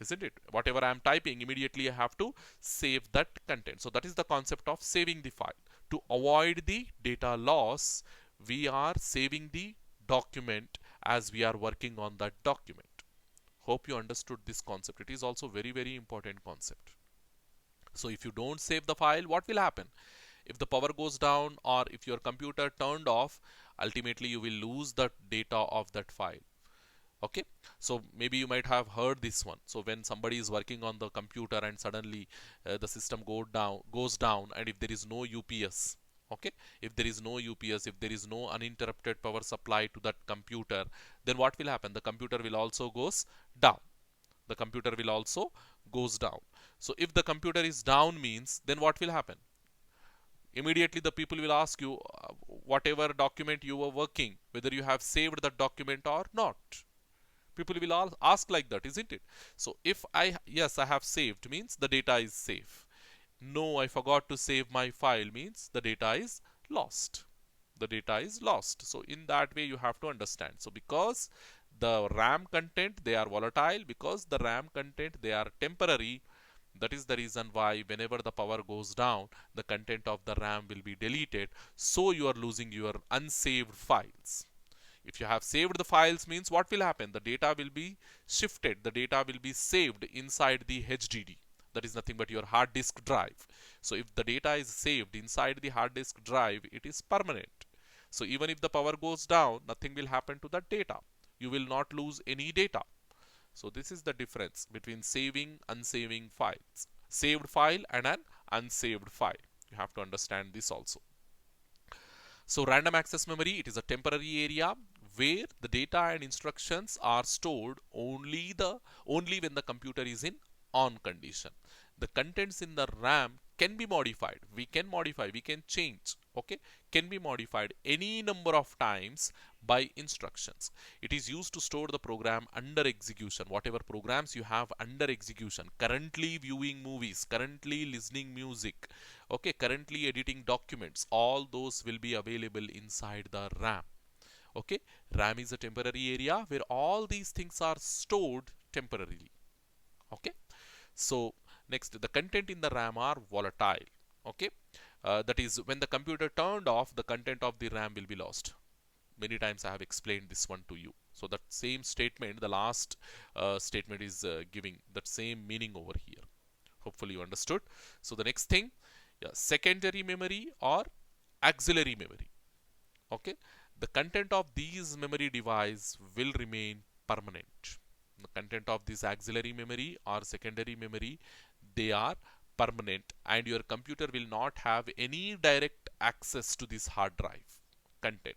isn't it? Whatever I am typing, immediately I have to save that content. So that is the concept of saving the file. To avoid the data loss, we are saving the document as we are working on that document. Hope you understood this concept. It is also very, very important concept. So if you don't save the file, what will happen? If the power goes down or if your computer turned off, ultimately you will lose the data of that file. Okay, so maybe you might have heard this one. So when somebody is working on the computer and suddenly the system goes down, and if there is no UPS, okay, if there is no UPS, if there is no uninterrupted power supply to that computer, then what will happen? The computer will also goes down. The computer will also goes down. So if the computer is down means, then what will happen? Immediately the people will ask you whatever document you were working, whether you have saved that document or not. People will all ask like that, isn't it? So if yes, I have saved means the data is safe. No, I forgot to save my file means the data is lost. The data is lost. So in that way you have to understand. So because the RAM content, they are volatile, because the RAM content, they are temporary, that is the reason why whenever the power goes down, the content of the RAM will be deleted. So you are losing your unsaved files. If you have saved the files means what will happen? The data will be shifted. The data will be saved inside the HDD. That is nothing but your hard disk drive. So if the data is saved inside the hard disk drive, it is permanent. So even if the power goes down, nothing will happen to that data. You will not lose any data. So this is the difference between saving, unsaving files. Saved file and an unsaved file. You have to understand this also. So random access memory, it is a temporary area where the data and instructions are stored only when the computer is in on condition. The contents in the RAM can be modified. We can modify, we can change, okay, can be modified any number of times by instructions. It is used to store the program under execution. Whatever programs you have under execution, currently viewing movies, currently listening music, okay, currently editing documents, all those will be available inside the RAM. Okay, RAM is a temporary area where all these things are stored temporarily. Okay, so next, the content in the RAM are volatile. Okay, that is when the computer turned off, the content of the RAM will be lost. Many times I have explained this one to you. So that same statement, the last statement is giving that same meaning over here. Hopefully you understood. So the next thing, yeah, secondary memory or auxiliary memory. Okay, the content of these memory device will remain permanent. The content of this auxiliary memory or secondary memory, they are permanent, and your computer will not have any direct access to this hard drive content.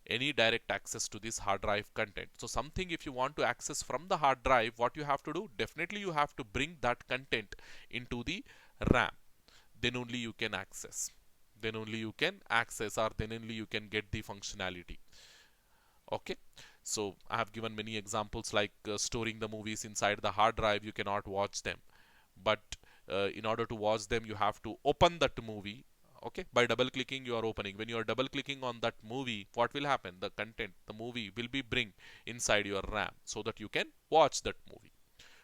Any direct access to this hard drive content. So something, if you want to access from the hard drive, what you have to do? Definitely you have to bring that content into the RAM. Then only you can access. Then only you can access, or then only you can get the functionality. Okay, so I have given many examples like storing the movies inside the hard drive. You cannot watch them, but in order to watch them, you have to open that movie. Okay, by double clicking you are opening. When you are double clicking on that movie, what will happen? The content, the movie will be bring inside your RAM so that you can watch that movie.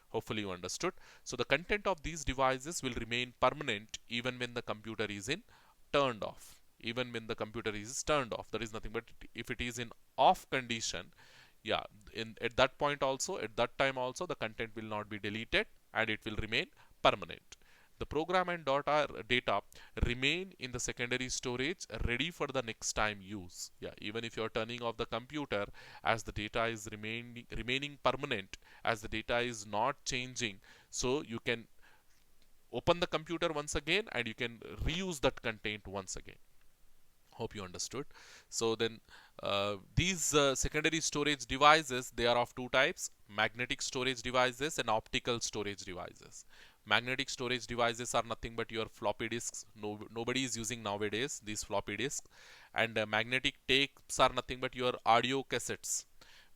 Hopefully you understood. So the content of these devices will remain permanent even when the computer is in turned off. Even when the computer is turned off, there is nothing but if it is in off condition, yeah, at that point also, at that time also, the content will not be deleted and it will remain permanent. The program and data remain in the secondary storage ready for the next time use. Yeah, even if you are turning off the computer, as the data is remaining permanent, as the data is not changing, so you can open the computer once again and you can reuse that content once again. Hope you understood. So then these secondary storage devices, they are of two types: magnetic storage devices and optical storage devices. Magnetic storage devices are nothing but your floppy disks. Nobody is using nowadays these floppy disks. And magnetic tapes are nothing but your audio cassettes.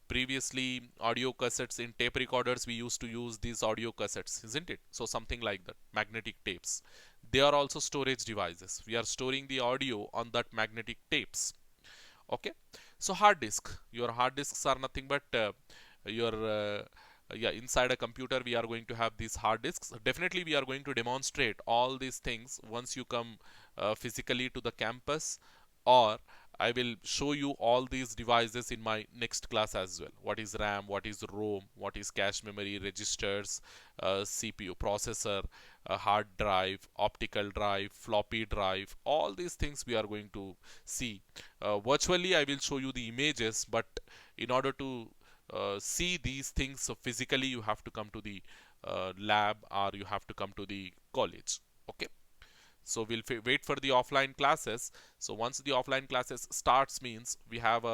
Previously, audio cassettes in tape recorders, we used to use these audio cassettes, isn't it? So something like that, magnetic tapes. They are also storage devices. We are storing the audio on that magnetic tapes. Okay, so hard disk, your hard disks are nothing but your yeah, inside a computer we are going to have these hard disks. Definitely we are going to demonstrate all these things once you come physically to the campus, or I will show you all these devices in my next class as well. What is RAM, what is ROM, what is cache memory, registers, CPU, processor, hard drive, optical drive, floppy drive, all these things we are going to see. Virtually I will show you the images, but in order to see these things physically, you have to come to the lab, or you have to come to the college. Okay, so we'll wait for the offline classes. So once the offline classes starts, means we are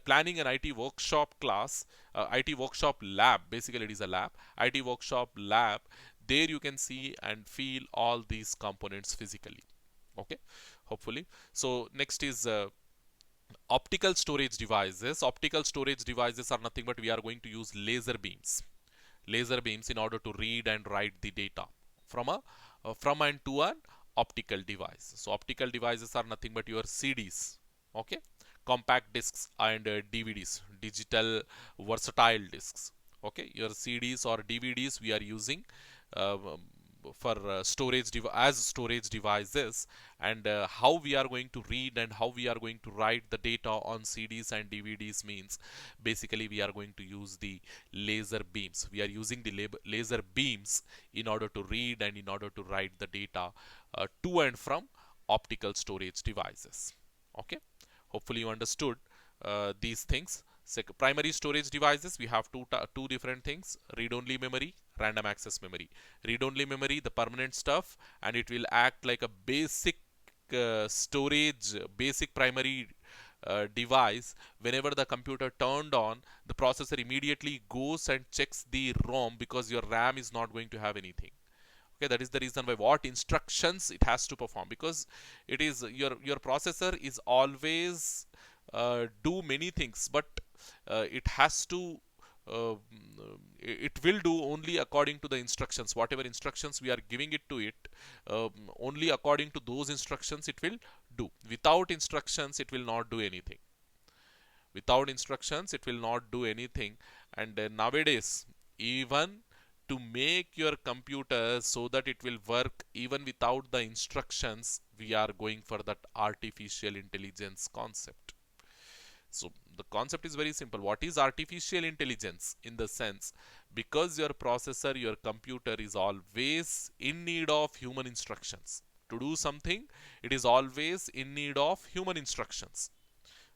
planning an IT workshop class, IT workshop lab. Basically it is a lab, IT workshop lab. There you can see and feel all these components physically. Okay, hopefully. So next is optical storage devices. Optical storage devices are nothing but we are going to use laser beams in order to read and write the data from a from and to an optical device. So optical devices are nothing but your CDs, okay, compact discs and DVDs, digital versatile discs. Okay, your CDs or DVDs we are using uh, for as storage devices, and how we are going to read and how we are going to write the data on CDs and DVDs means basically we are going to use the laser beams. We are using the laser beams in order to read and in order to write the data to and from optical storage devices. Okay, hopefully you understood these things. Primary storage devices, we have two different things: read-only memory, random access memory. Read-only memory, the permanent stuff, and it will act like a basic storage, basic primary device. Whenever the computer turned on, the processor immediately goes and checks the ROM, because your RAM is not going to have anything. Okay, that is the reason why what instructions it has to perform, because it is your processor is always do many things, but it has to uh, it will do only according to the instructions. Whatever instructions we are giving it to it, only according to those instructions it will do. Without instructions it will not do anything. Without instructions it will not do anything. And nowadays, even to make your computer so that it will work even without the instructions, we are going for that artificial intelligence concept. So the concept is very simple. What is artificial intelligence? In the sense, because your processor, your computer is always in need of human instructions. To do something, it is always in need of human instructions.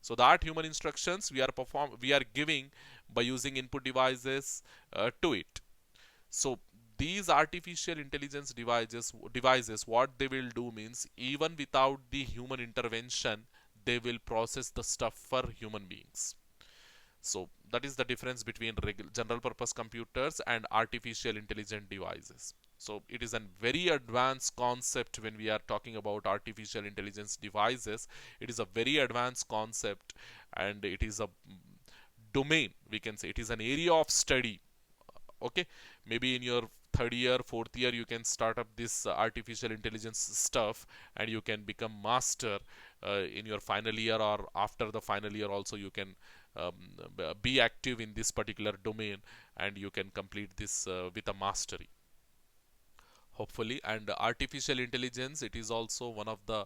So that human instructions we are giving by using input devices to it. So these artificial intelligence devices, what they will do means, even without the human intervention, they will process the stuff for human beings. So that is the difference between general purpose computers and artificial intelligent devices. So it is a very advanced concept when we are talking about artificial intelligence devices. It is a very advanced concept, and it is a domain, we can say. It is an area of study. Okay, maybe in your third year, fourth year, you can start up this artificial intelligence stuff, and you can become master in your final year, or after the final year also you can um, be active in this particular domain, and you can complete this with a mastery, hopefully. And artificial intelligence, it is also one of the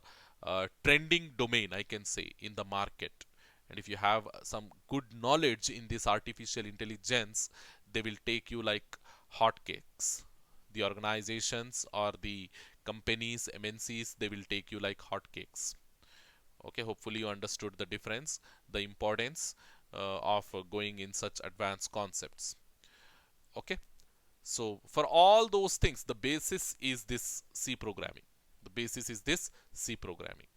trending domain, I can say, in the market. And if you have some good knowledge in this artificial intelligence, they will take you like hotcakes. The organizations or the companies, MNCs, they will take you like hotcakes. Okay, hopefully you understood the difference, the importance of going in such advanced concepts. Okay, so for all those things, the basis is this C programming. The basis is this C programming.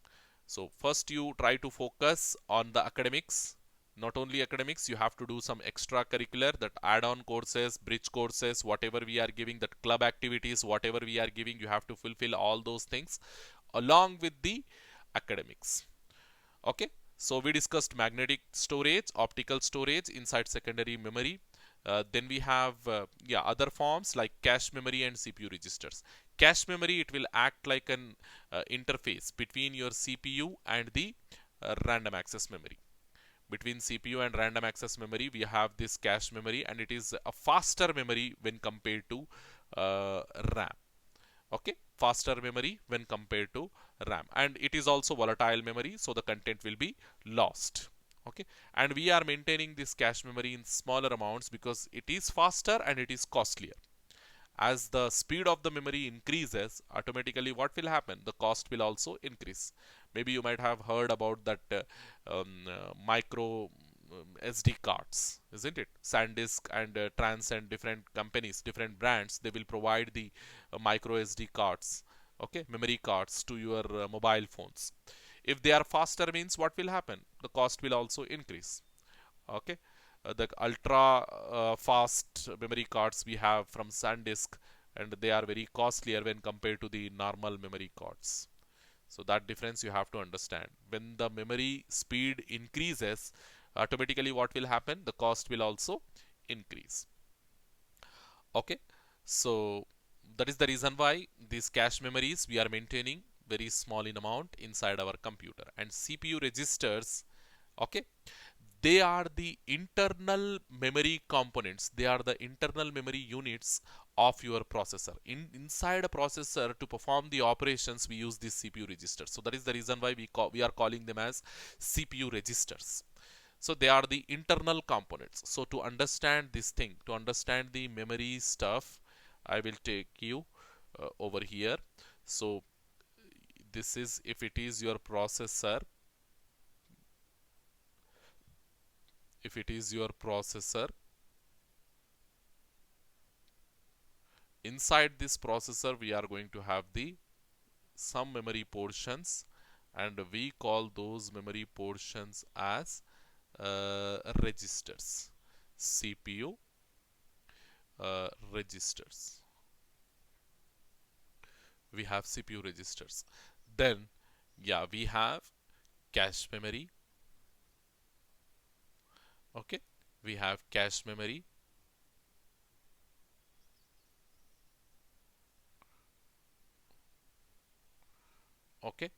So first you try to focus on the academics. Not only academics, you have to do some extracurricular, that add-on courses, bridge courses, whatever we are giving, that club activities, whatever we are giving, you have to fulfill all those things along with the academics. Okay, so we discussed magnetic storage, optical storage inside secondary memory. Then we have other forms like cache memory and CPU registers. Cache memory, it will act like an interface between your CPU and the random access memory. between CPU and random access memory, we have this cache memory, and it is a faster memory when compared to RAM. Okay, faster memory when compared to RAM, and it is also volatile memory, so the content will be lost. Okay, and we are maintaining this cache memory in smaller amounts because it is faster and it is costlier. As the speed of the memory increases, automatically what will happen? The cost will also increase. Maybe you might have heard about that micro SD cards, isn't it? SanDisk and Transcend, different companies, different brands, they will provide the micro SD cards, okay, memory cards to your mobile phones. If they are faster, means what will happen? The cost will also increase. Okay, the ultra fast memory cards we have from SanDisk, and they are very costlier when compared to the normal memory cards. So that difference you have to understand. When the memory speed increases, automatically what will happen? The cost will also increase. Okay, so that is the reason why these cache memories we are maintaining very small in amount inside our computer. And CPU registers, okay, they are the internal memory components. They are the internal memory units of your processor. Inside a processor, to perform the operations, we use this CPU register. So that is the reason why we are calling them as CPU registers. So they are the internal components. So to understand this thing, to understand the memory stuff, I will take you over here. So this is, if it is your processor, if it is your processor, inside this processor we are going to have the some memory portions, and we call those memory portions as registers. CPU registers. We have CPU registers. Then, yeah, we have cache memory. Okay, we have cache memory. Okay,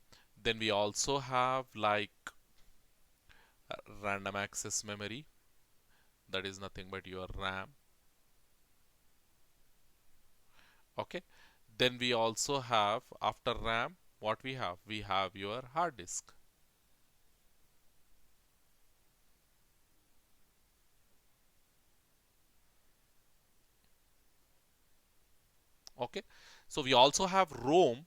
then we also have like random access memory, that is nothing but your RAM. Okay, then we also have, after RAM, what we have? We have your hard disk. Okay, so we also have ROM,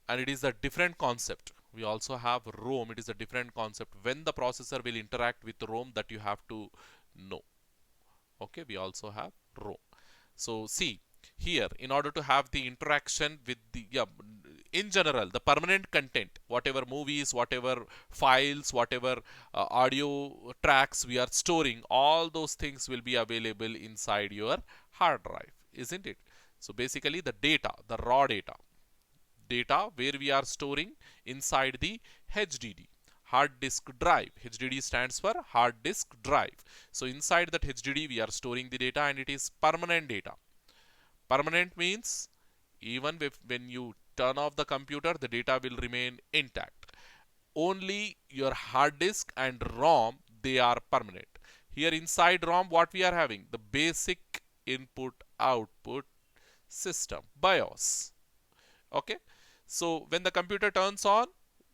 and it is a different concept. We also have ROM, it is a different concept. When the processor will interact with ROM, that you have to know. Okay, we also have ROM. So see here, in order to have the interaction with the, yeah, in general, the permanent content, whatever movies, whatever files, whatever audio tracks we are storing, all those things will be available inside your hard drive, isn't it? So basically the data, the raw data where we are storing inside the HDD, hard disk drive. HDD stands for hard disk drive. So inside that HDD we are storing the data, and it is permanent data. Permanent means even when you turn off the computer, the data will remain intact. Only your hard disk and ROM, they are permanent. Here inside ROM, what we are having? The basic input output system, BIOS. Okay, so when the computer turns on,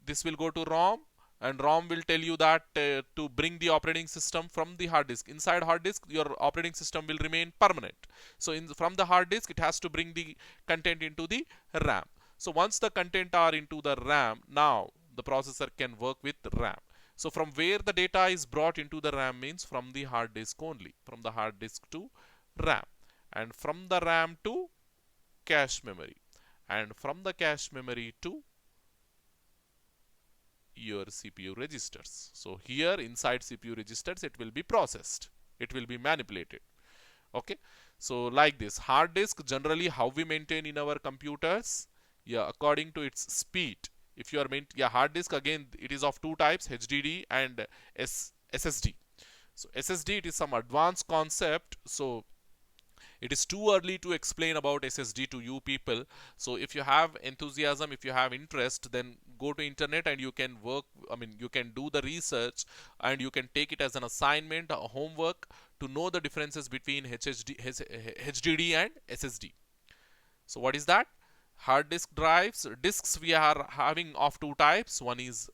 this will go to ROM, and ROM will tell you that to bring the operating system from the hard disk. Inside hard disk, your operating system will remain permanent. So from the hard disk, it has to bring the content into the RAM. So once the content are into the RAM, now the processor can work with RAM. So from where the data is brought into the RAM means from the hard disk only, from the hard disk to RAM, and from the RAM to cache memory, and from the cache memory to your CPU registers. So here inside CPU registers, it will be processed, it will be manipulated. Okay, so like this, hard disk, generally how we maintain in our computers, yeah, according to its speed. If you are yeah, hard disk, again it is of two types, HDD and SSD. So SSD, it is some advanced concept. So It is too early to explain about SSD to you people. So if you have enthusiasm, if you have interest, then go to internet and you can work, I mean, you can do the research and you can take it as an assignment, a homework to know the differences between HDD and SSD. So what is that? Hard disk drives, disks we are having of two types. One is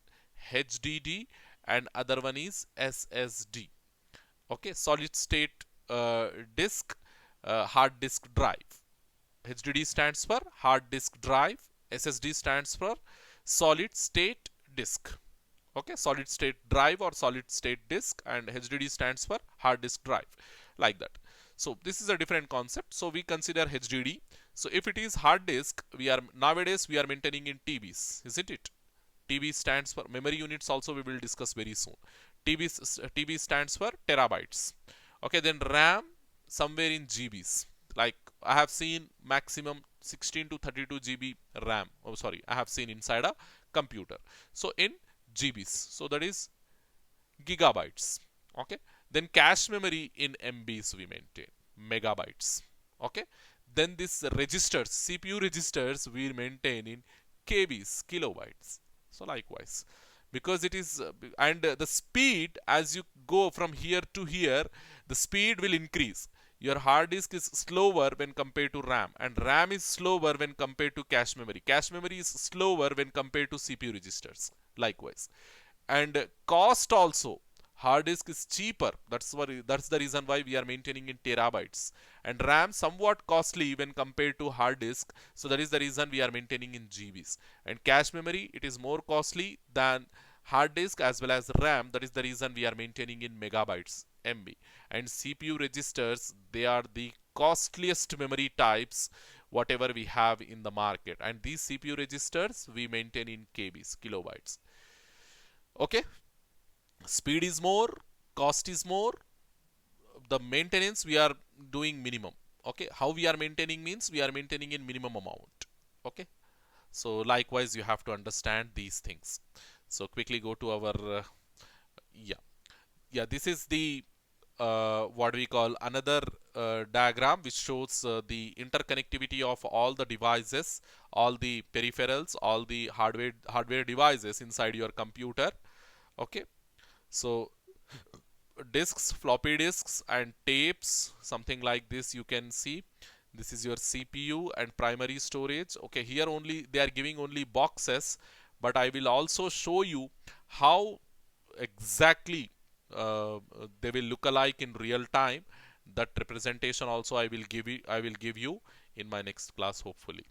HDD and other one is SSD. Okay, solid state disk, hard disk drive. HDD stands for hard disk drive, SSD stands for solid state disk. Okay, solid state drive or solid state disk, and HDD stands for hard disk drive, like that. So this is a different concept. So we consider HDD. So if it is hard disk, we are nowadays we are maintaining in TBs, isn't it? TB stands for memory units, also we will discuss very soon. TB stands for terabytes. Okay, then RAM somewhere in GBs. Like I have seen maximum 16 to 32 GB RAM. Oh, sorry, I have seen inside a computer. So in GBs. So that is gigabytes. Okay. Then cache memory in MBs we maintain, megabytes. Okay. Then this registers, CPU registers we maintain in KBs, kilobytes. So likewise, because it is and the speed as you go from here to here, the speed will increase. Your hard disk is slower when compared to RAM, and RAM is slower when compared to cache memory. Cache memory is slower when compared to CPU registers. Likewise, and cost also, hard disk is cheaper. That's the reason why we are maintaining in terabytes, and RAM somewhat costly when compared to hard disk. So that is the reason we are maintaining in GBs. And cache memory, it is more costly than hard disk as well as RAM. That is the reason we are maintaining in megabytes, MB. And CPU registers, they are the costliest memory types whatever we have in the market, and these CPU registers we maintain in KBs, kilobytes. Okay, speed is more, cost is more, the maintenance we are doing minimum. Okay, how we are maintaining means we are maintaining in minimum amount. Okay, so likewise you have to understand these things. So quickly go to our yeah, this is the what we call another diagram which shows the interconnectivity of all the devices, all the peripherals, all the hardware devices inside your computer. Okay, so disks, floppy disks and tapes, something like this you can see. This is your CPU and primary storage. Okay, here only they are giving only boxes, but I will also show you how exactly they will look alike in real time. That representation also I will give you in my next class, hopefully.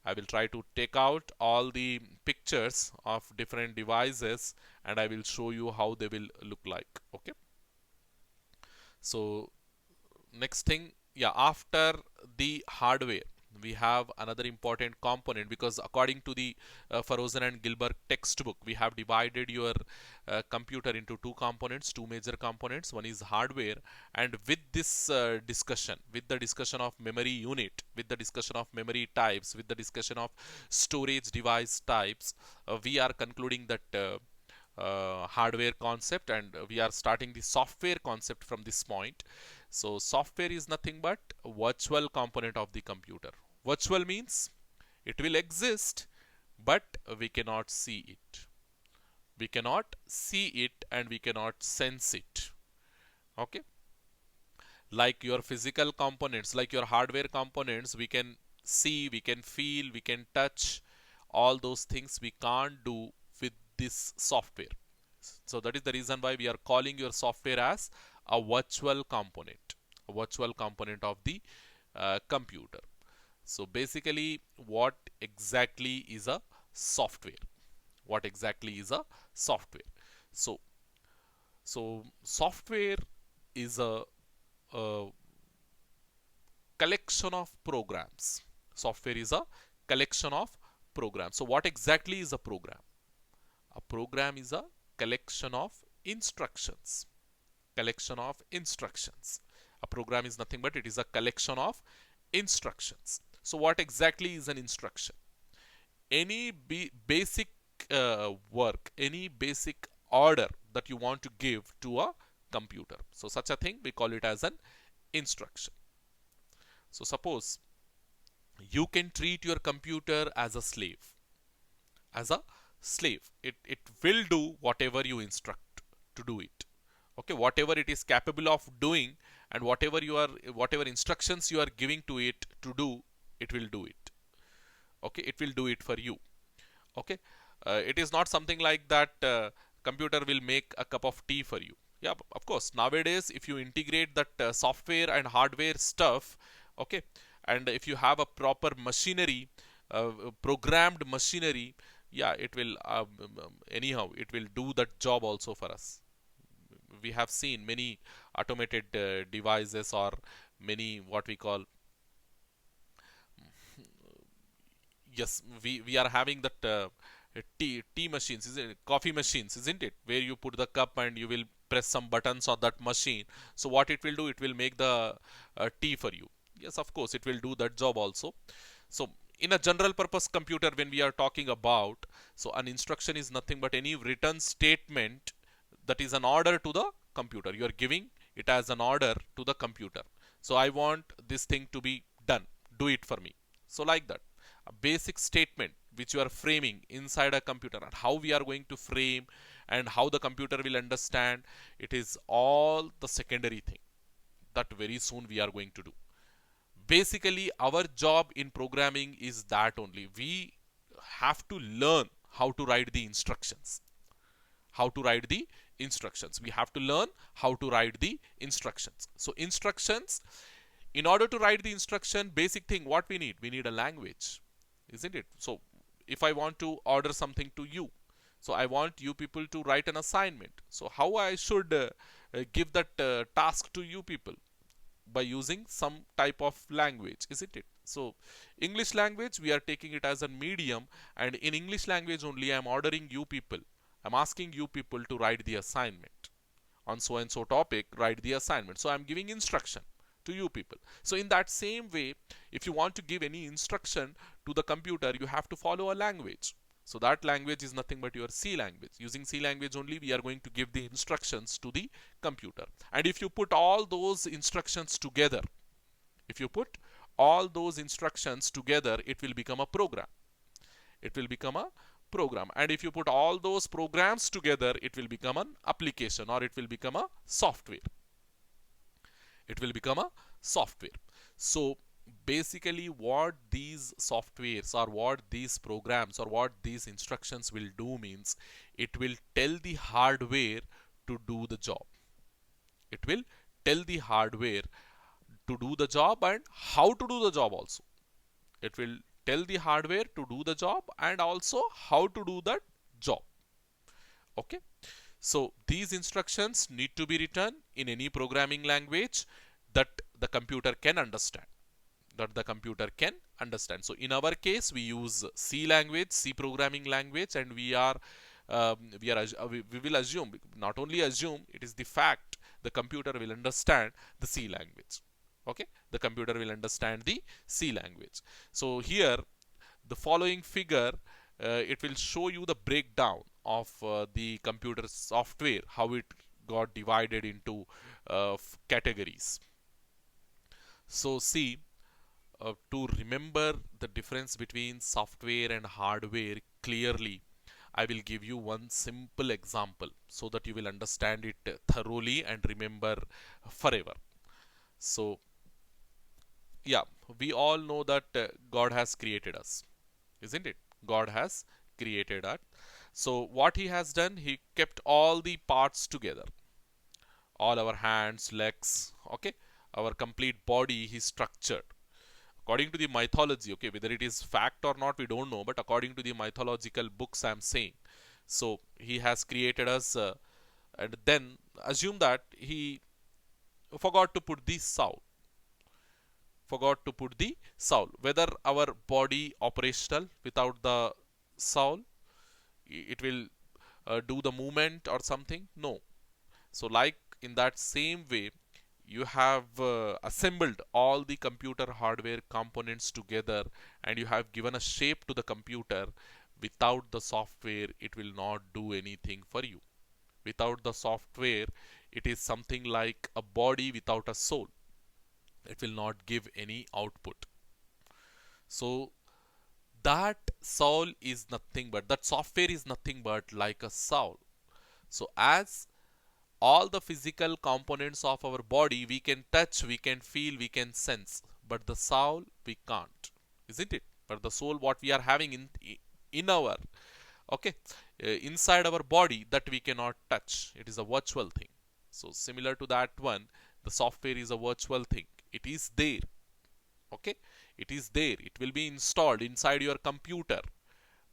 I will try to take out all the pictures of different devices and I will show you how they will look like. Okay, so next thing, yeah, after the hardware we have another important component, because according to the Ferozen and Gilbert textbook, we have divided your computer into two components, two major components. One is hardware, and with this discussion, with the discussion of memory unit, with the discussion of memory types, with the discussion of storage device types, we are concluding that hardware concept, and we are starting the software concept from this point. So software is nothing but virtual component of the computer. Virtual means it will exist, but we cannot see it. We cannot see it and we cannot sense it. Okay, like your physical components, like your hardware components, we can see, we can feel, we can touch. All those things we can't do with this software. So that is the reason why we are calling your software as a virtual component, a virtual component of the computer. So basically, what exactly is a software? What exactly is a software? So, software is a collection of programs. Software is a collection of programs. So what exactly is a program? A program is a collection of instructions. Collection of instructions. A program is nothing but it is a collection of instructions. So what exactly is an instruction? Any basic work, any basic order that you want to give to a computer. So such a thing we call it as an instruction. So suppose you can treat your computer as a slave. As a slave, it will do whatever you instruct to do it. Okay, whatever it is capable of doing, and whatever instructions you are giving to it to do, it will do it. Okay, it will do it for you. Okay, it is not something like that computer will make a cup of tea for you. Yeah, of course, nowadays if you integrate that software and hardware stuff, okay, and if you have a proper machinery, programmed machinery, yeah, it will anyhow it will do that job also for us. We have seen many automated devices, or many what we call, yes, we are having that tea machines, isn't it? Coffee machines, isn't it? Where you put the cup and you will press some buttons on that machine. So what it will do, it will make the tea for you. Yes, of course, it will do that job also. So in a general purpose computer, when we are talking about, so an instruction is nothing but any written statement that is an order to the computer. You are giving it as an order to the computer. So I want this thing to be done. Do it for me. So like that, a basic statement which you are framing inside a computer, and how we are going to frame and how the computer will understand, it is all the secondary thing that very soon we are going to do. Basically, our job in programming is that only. We have to learn how to write the instructions. How to write the instructions. We have to learn how to write the instructions. So instructions, in order to write the instruction, basic thing what we need? We need a language, isn't it? So if I want to order something to you, so I want you people to write an assignment. So how I should give that task to you people? By using some type of language, isn't it? So English language, we are taking it as a medium, and in English language only I am ordering you people, I'm asking you people to write the assignment on so and so topic. Write the assignment. So I'm giving instruction to you people. So in that same way, if you want to give any instruction to the computer, you have to follow a language. So that language is nothing but your C language. Using C language only, we are going to give the instructions to the computer. And if you put all those instructions together, if you put all those instructions together, it will become a program. It will become a program. And if you put all those programs together, it will become an application, or it will become a software. It will become a software. So basically what these softwares, or what these programs, or what these instructions will do means, it will tell the hardware to do the job. It will tell the hardware to do the job, and how to do the job also. It will tell the hardware to do the job, and also how to do that job. Okay, so these instructions need to be written in any programming language that the computer can understand. So in our case, we use C language, C programming language, and we will assume, not only assume, it is the fact, the computer will understand the C language. Okay, the computer will understand the C language. So here, the following figure, it will show you the breakdown of the computer software, how it got divided into categories. So see, to remember the difference between software and hardware clearly, I will give you one simple example so that you will understand it thoroughly and remember forever. So yeah, we all know that God has created us, isn't it? God has created us. So what he has done, he kept all the parts together, all our hands, legs, okay, our complete body he structured according to the mythology. Okay, whether it is fact or not, we don't know, but according to the mythological books, I'm saying. So he has created us, and then assume that he forgot to put the soul. Forgot to put the soul. Whether our body operational without the soul, it will do the movement or something? No. So like in that same way, you have assembled all the computer hardware components together, and you have given a shape to the computer. Without the software, it will not do anything for you. Without the software, it is something like a body without a soul. It will not give any output. So that soul is nothing but, that software is nothing but like a soul. So as all the physical components of our body we can touch, we can feel, we can sense, but the soul we can't, isn't it? But the soul what we are having in our, okay, inside our body, that we cannot touch, it is a virtual thing. So similar to that one, the software is a virtual thing. It is there, okay, it is there, it will be installed inside your computer,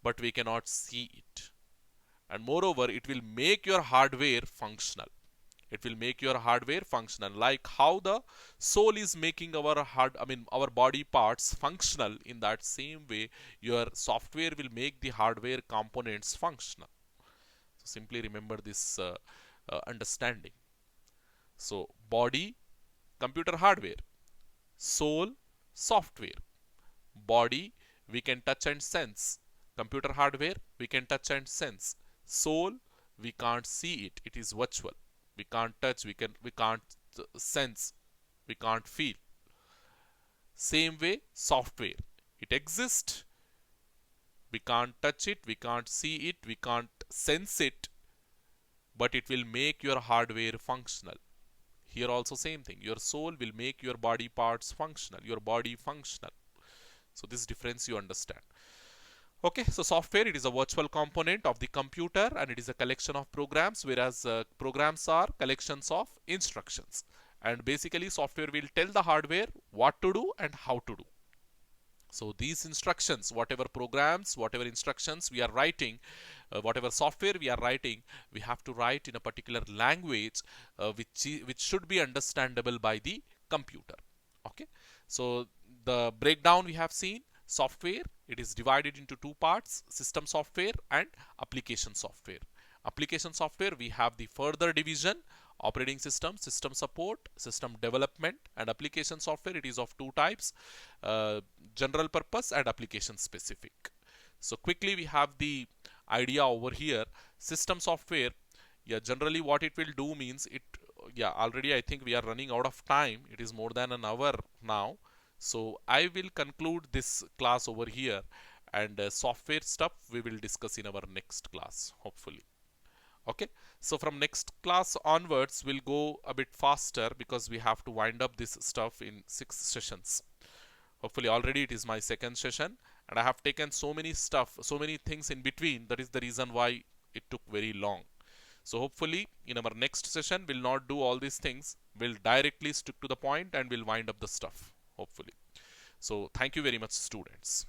but we cannot see it. And moreover, it will make your hardware functional. It will make your hardware functional, like how the soul is making our our body parts functional. In that same way, your software will make the hardware components functional. So simply remember this understanding. So body, computer hardware; soul, software. Body, we can touch and sense; computer hardware, we can touch and sense; soul, we can't see it, it is virtual. We can't touch, we can't sense, we can't feel. Same way, software, it exists, we can't touch it, we can't see it, we can't sense it, but it will make your hardware functional. Here also same thing, your soul will make your body parts functional, your body functional. So this difference you understand. Okay, so software, it is a virtual component of the computer, and it is a collection of programs, whereas programs are collections of instructions. And basically software will tell the hardware what to do and how to do. So these instructions, whatever programs, whatever instructions we are writing, whatever software we are writing, we have to write in a particular language which should be understandable by the computer. Okay, so the breakdown we have seen: software, it is divided into two parts: system software and application software. Application software, we have the further division: operating system, system support, system development. And application software, it is of two types: uh, general purpose and application specific. So quickly we have the idea over here. System software, yeah, generally what it will do means it, yeah, already I think we are running out of time, it is more than an hour now. So I will conclude this class over here, and software stuff we will discuss in our next class, hopefully. Okay, so from next class onwards we'll go a bit faster, because we have to wind up this stuff in 6 sessions. Hopefully already it is my second session, and I have taken so many stuff, so many things in between. That is the reason why it took very long. So hopefully in our next session we'll not do all these things, we'll directly stick to the point and we'll wind up the stuff, hopefully. So thank you very much, students.